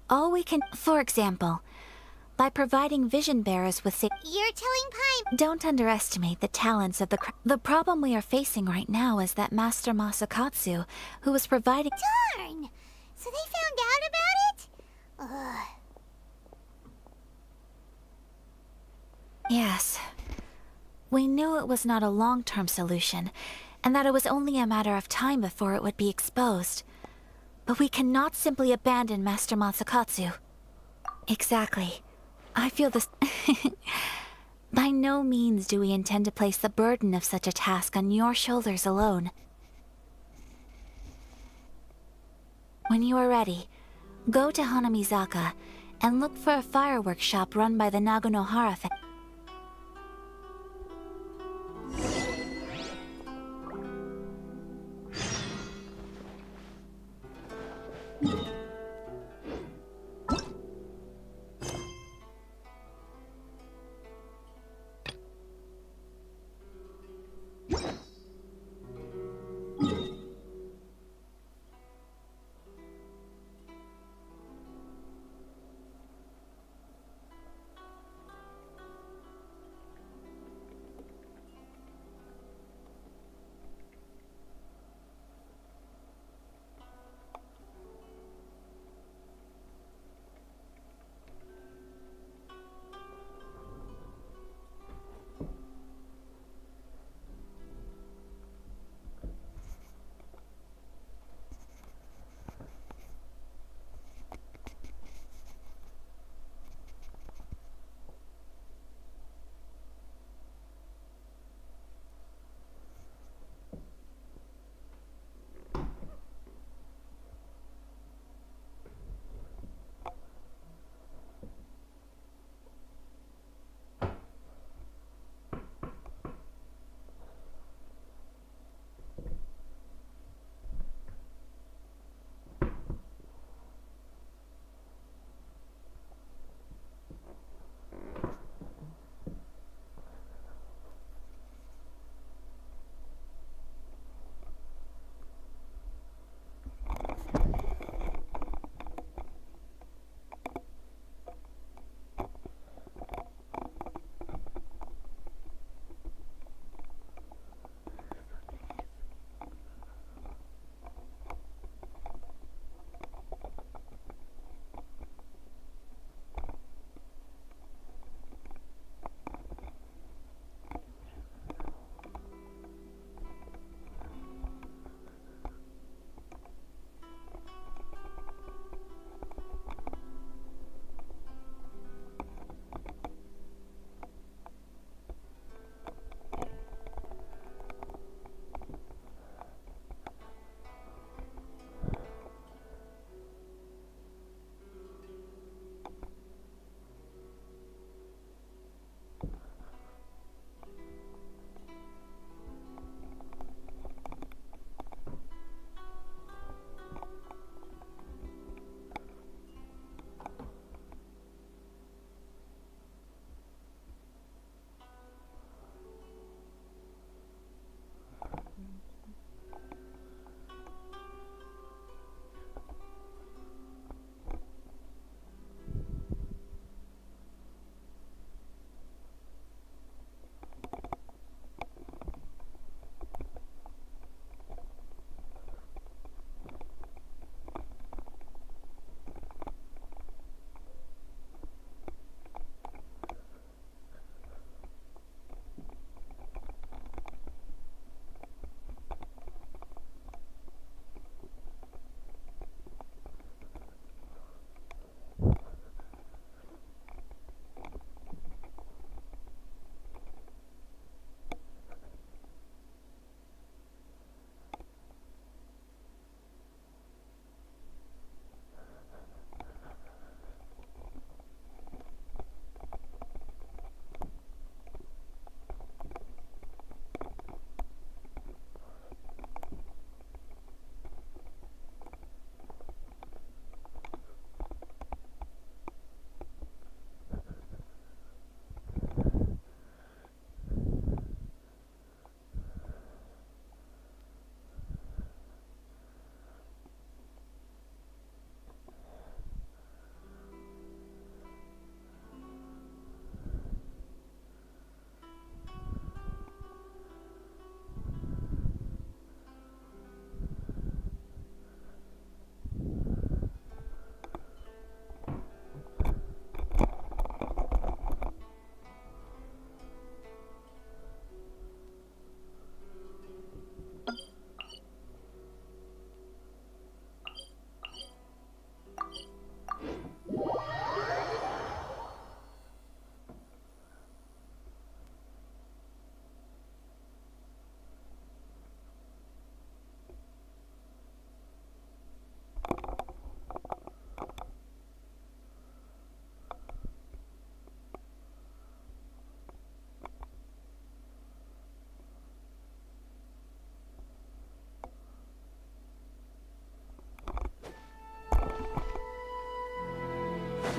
all we can... For example, by providing vision bearers with... You're telling Paimon... Don't underestimate the talents of the... The problem we are facing right now is that Master Masakatsu, who was providing... Darn! So they found out about it? Ugh. Yes. We knew it was not a long-term solution, and that it was only a matter of time before it would be exposed. But we cannot simply abandon Master Masakatsu. Exactly. I feel this... By no means do we intend to place the burden of such a task on your shoulders alone. When you are ready, go to Hanamizaka and look for a fireworks shop run by the Naganohara family.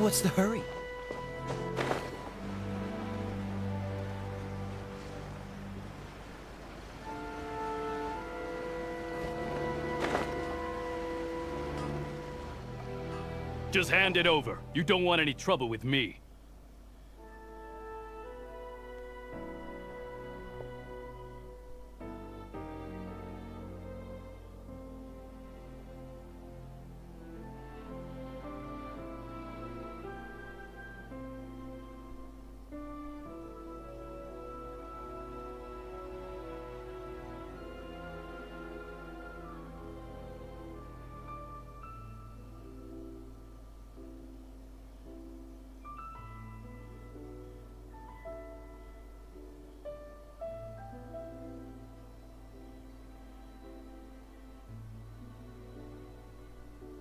What's the hurry? Just hand it over. You don't want any trouble with me.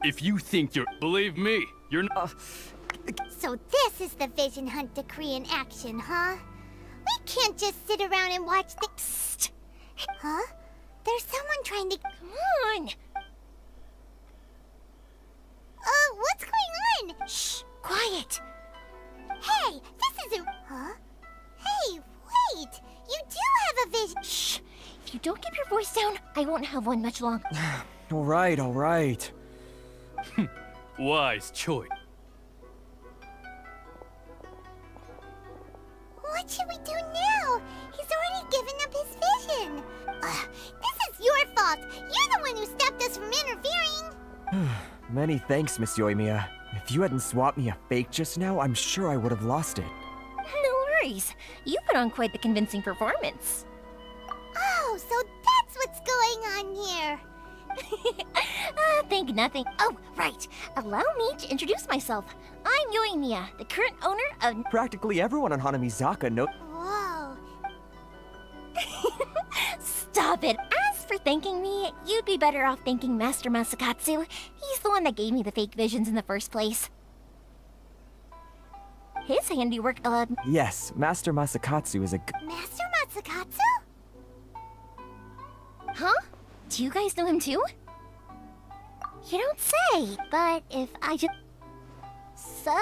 If you think you're... Believe me, you're not... So this is the vision hunt decree in action, huh? We can't just sit around and watch the... Psst! Huh? There's someone trying to... Come on! What's going on? Shh! Quiet! Hey, this isn't... Huh? Hey, wait! You do have a vision... Shh! If you don't keep your voice down, I won't have one much longer. All right. Wise choice. What should we do now? He's already given up his vision. This is your fault. You're the one who stopped us from interfering. Many thanks, Miss Yoimiya. If you hadn't swapped me a fake just now, I'm sure I would have lost it. No worries. You put on quite the convincing performance. Oh, so that's what's going on here. Think nothing. Oh, right. Allow me to introduce myself. I'm Yoimiya, the current owner of... Practically everyone on Hanamizaka knows... Whoa. Stop it. As for thanking me, you'd be better off thanking Master Masakatsu. He's the one that gave me the fake visions in the first place. His handiwork allowed... Yes, Master Masakatsu is a Master Masakatsu? Huh? Do you guys know him too? You don't say, but if I just... So,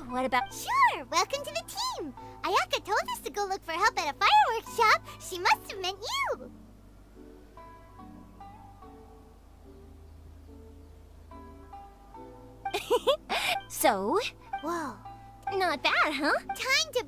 what about... Sure, welcome to the team. Ayaka told us to go look for help at a fireworks shop. She must have meant you. So? Whoa. Not bad, huh? Time to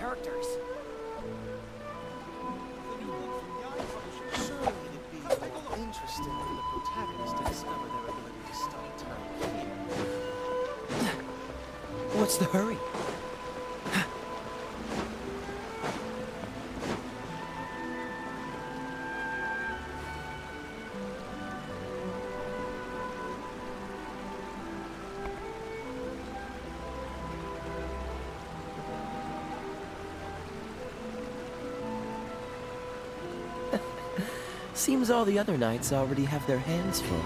characters. Surely it'd be interesting for the protagonist to discover their ability to stop time here. What's the hurry? Seems all the other knights already have their hands full.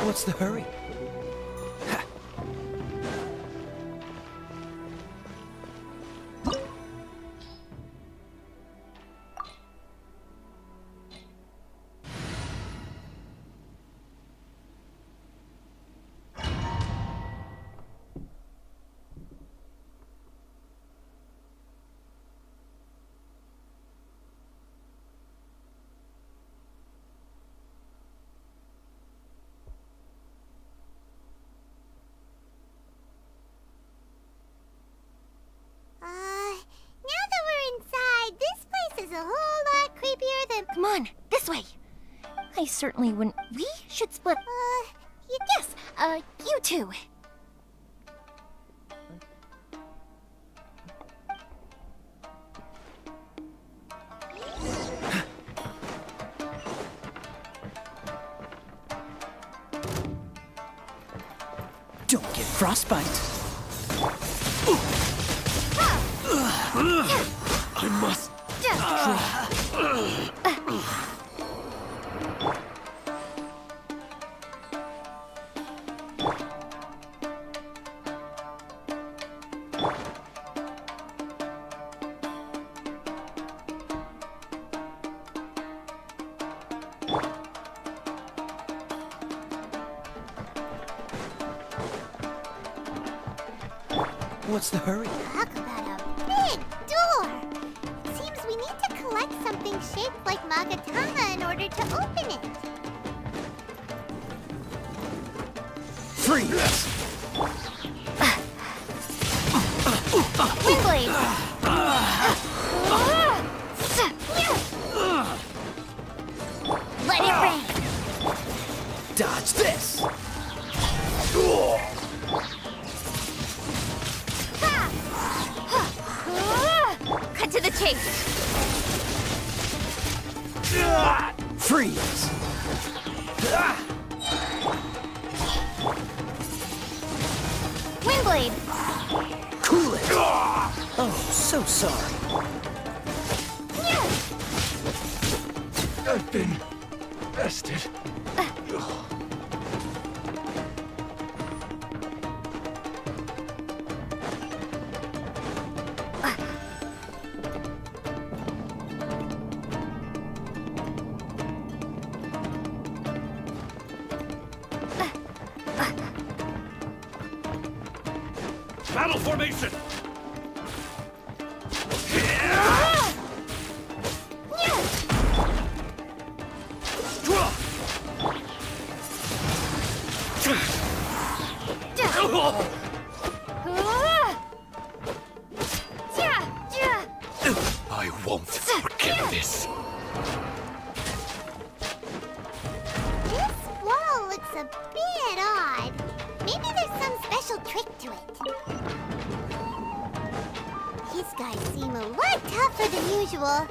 What's the hurry? A whole lot creepier than. Come on, this way. I certainly wouldn't. We should split. Yes, you two. Don't get frostbite. I must. What's the hurry? Talk about a big door! It seems we need to collect something shaped like Magatama in order to open it. Freeze! Windblade! Let it rain! Dodge this! Cut to the chase! Freeze! Windblade! Cool it! Oh, so sorry. I've been bested. Battle formation! I won't forget this. This wall looks a bit odd. Maybe there's some special trick to it. These guys seem a lot tougher than usual.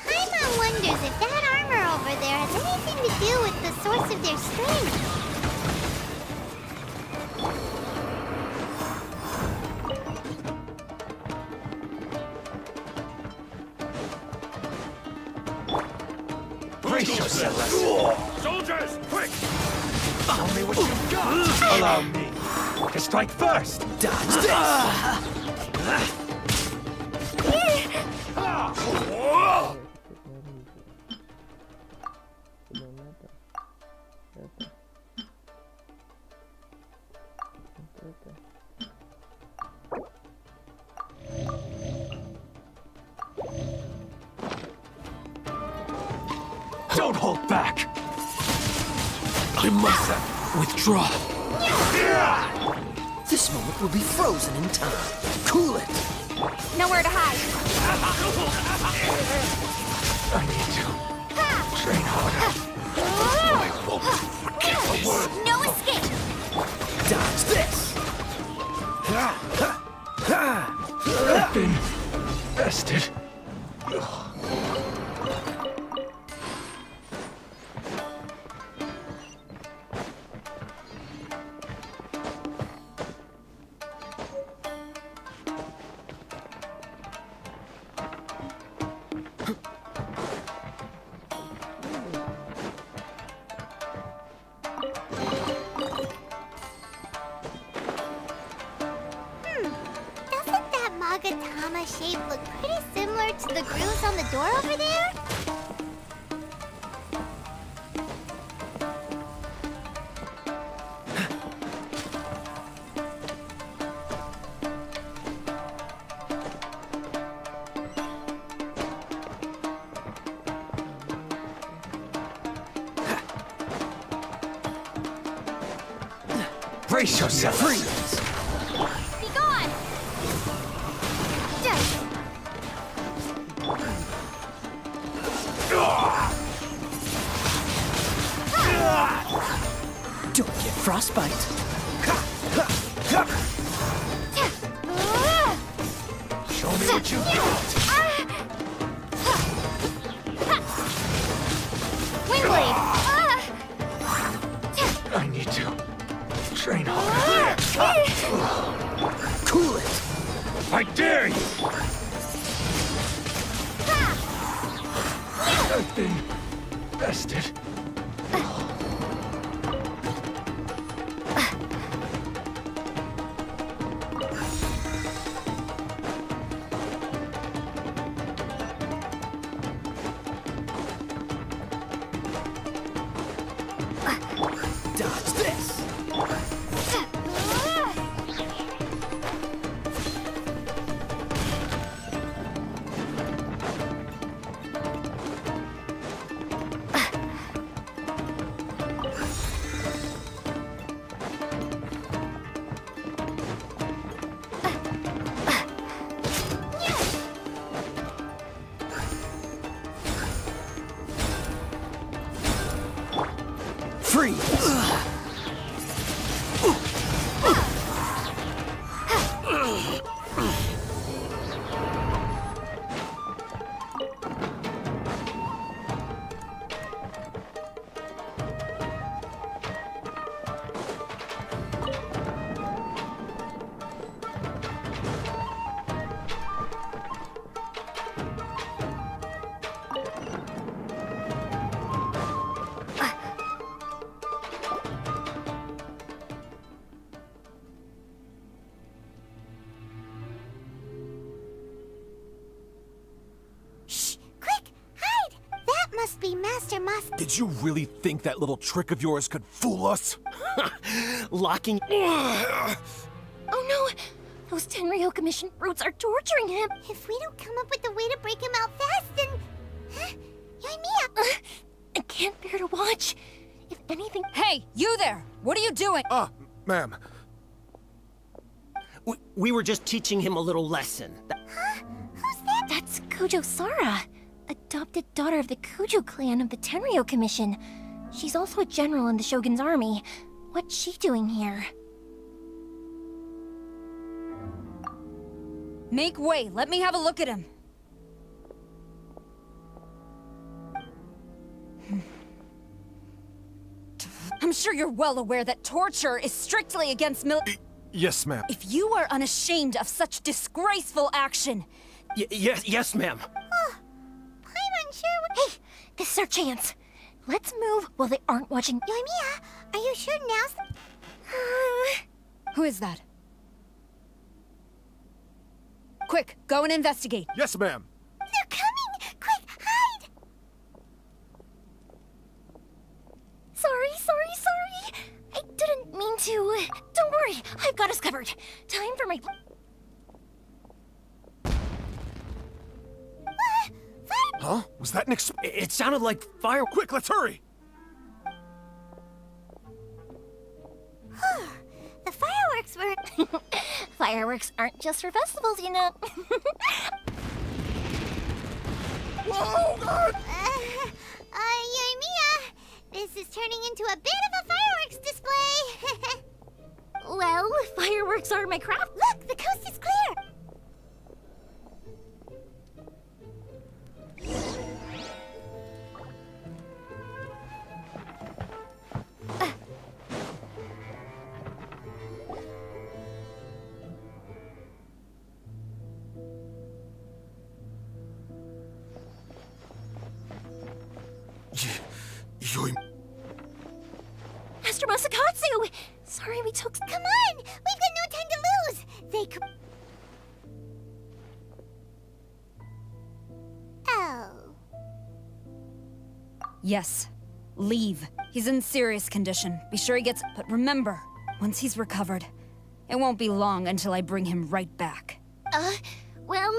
Paimon wonders if that armor over there has anything to do with the source of their strength. Brace yourselves! Soldiers, quick! Only what you've got! Allow me to strike first! Dodge this! Don't hold back! I must withdraw. This moment will be frozen in time. Cool it! Nowhere to hide. I need to train harder. I won't forget a word. No escape! Dodge this! I've been bested. Doesn't that Magatama shape look pretty similar to the grooves on the door over there? Brace yourself. Freeze! Be gone! Don't get frostbite. Show me what you got. Wingblade! I need to train harder. Cool it! I dare you! I've been bested. Dodge this! Freeze! Must be Master Mas. Did you really think that little trick of yours could fool us? Locking. Oh no! Those Tenryo Commission brutes are torturing him! If we don't come up with a way to break him out fast, then... Yoimiya! I can't bear to watch. If anything... Hey, you there! What are you doing? Ma'am. We were just teaching him a little lesson. Huh? Who's that? That's Kujo Sara, adopted daughter of the Kujo clan of the Tenryo Commission. She's also a general in the Shogun's army. What's she doing here? Make way. Let me have a look at him. I'm sure you're well aware that torture is strictly against Yes, ma'am. If you are unashamed of such disgraceful action... Yes, ma'am. Oh, I'm unsure what... Hey, this is our chance. Let's move while they aren't watching. Yoimiya, are you sure now's the... Who is that? Quick, go and investigate. Yes, ma'am. for my... Huh? Was that an It sounded like fire. Quick, let's hurry! The fireworks were... Fireworks aren't just for festivals, you know. Whoa, God! Yoimiya, this is turning into a bit of a fireworks display. Well, fireworks are my craft. Look, the coast is clear. Master Masakatsu! Sorry we took... Come on! We've got no time to lose! They could... Oh. Yes. Leave. He's in serious condition. Be sure he gets... But remember, once he's recovered, it won't be long until I bring him right back. Well...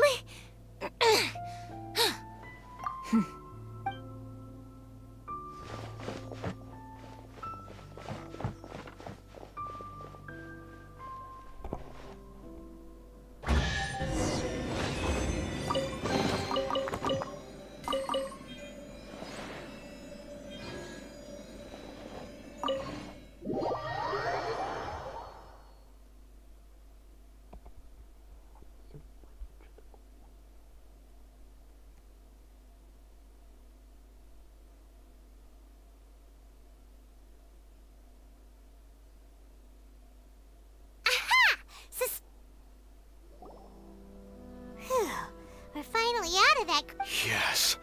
We're finally out of that... Yes.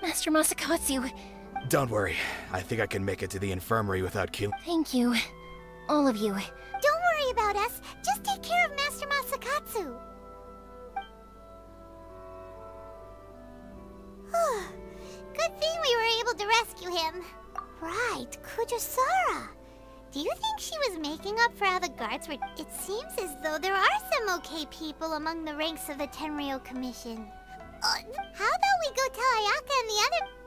Master Masakatsu, Don't worry. I think I can make it to the infirmary without killing. thank you. All of you. Don't worry about us. Just take care of Master Masakatsu. Good thing we were able to rescue him. Right, Kujosara. Do you think she was making up for how the guards were... It seems as though there are some okay people among the ranks of the Tenryou Commission. How about we go tell Ayaka and the other...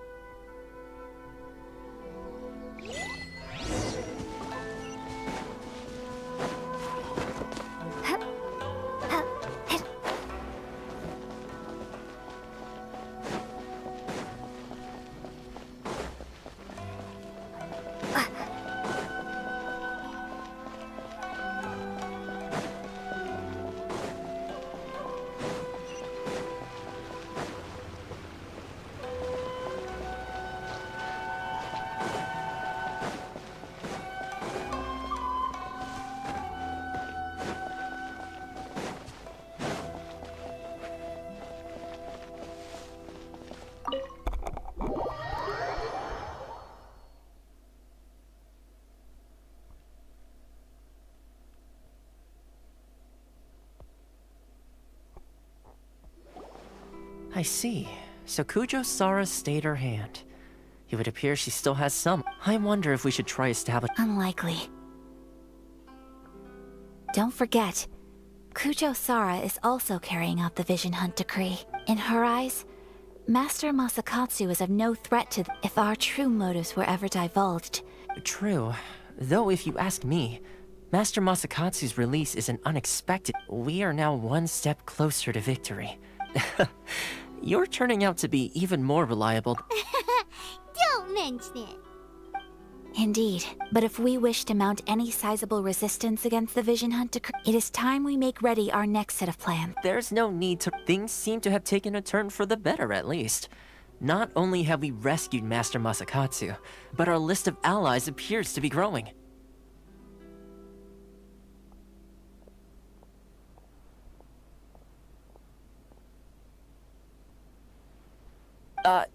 I see. So Kujo-Sara stayed her hand. It would appear she still has some. I wonder if we should try establishing... Unlikely. Don't forget, Kujo-Sara is also carrying out the Vision Hunt decree. In her eyes, Master Masakatsu is of no threat to if our true motives were ever divulged. True. Though if you ask me, Master Masakatsu's release is an unexpected... We are now one step closer to victory. You're turning out to be even more reliable. Don't mention it. Indeed, but if we wish to mount any sizable resistance against the Vision Hunt decree, it is time we make ready our next set of plans. There's no need to... Things seem to have taken a turn for the better, at least. Not only have we rescued Master Masakatsu, but our list of allies appears to be growing.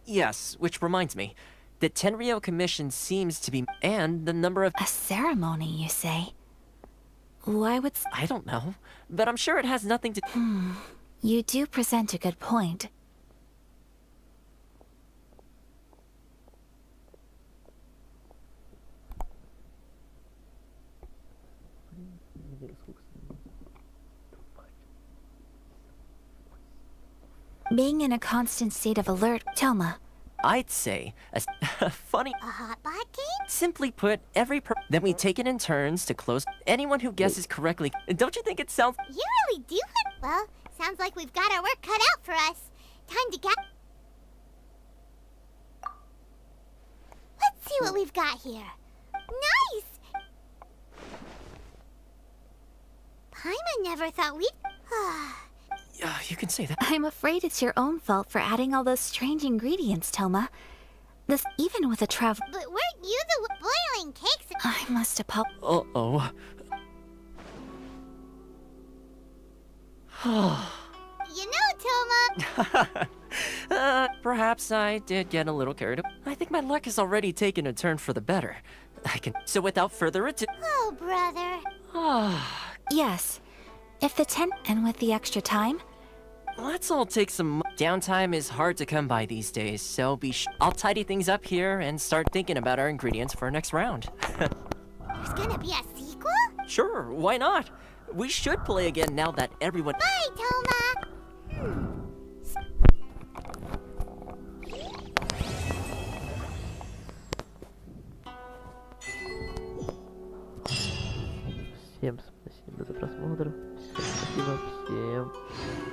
Yes, which reminds me. The Tenryou Commission seems to be... And the number of... A ceremony, you say? Why would... I don't know, but I'm sure it has nothing to... You do present a good point. being in a constant state of alert. Toma. I'd say a funny. A hotbot game? Simply put, then we take it in turns to close. Anyone who guesses correctly. Don't you think it sounds? You really do it. Well, sounds like we've got our work cut out for us. Time to get. Let's see what we've got here. Nice! Paimon never thought we'd. Yeah, you can say that. I'm afraid it's your own fault for adding all those strange ingredients, Toma. This, even with a travel. But weren't you the boiling cakes? I must apologize. Uh-oh. You know, Toma. Perhaps I did get a little carried away. I think my luck has already taken a turn for the better. So without further ado. Oh, brother. Yes. If the 10 and with the extra time. Let's all take some. Downtime is hard to come by these days, so I'll tidy things up here and start thinking about our ingredients for our next round. There's gonna be a sequel? Sure, why not? We should play again now that everyone. Bye, Toma. Всем спасибо за просмотр. Всем спасибо, всем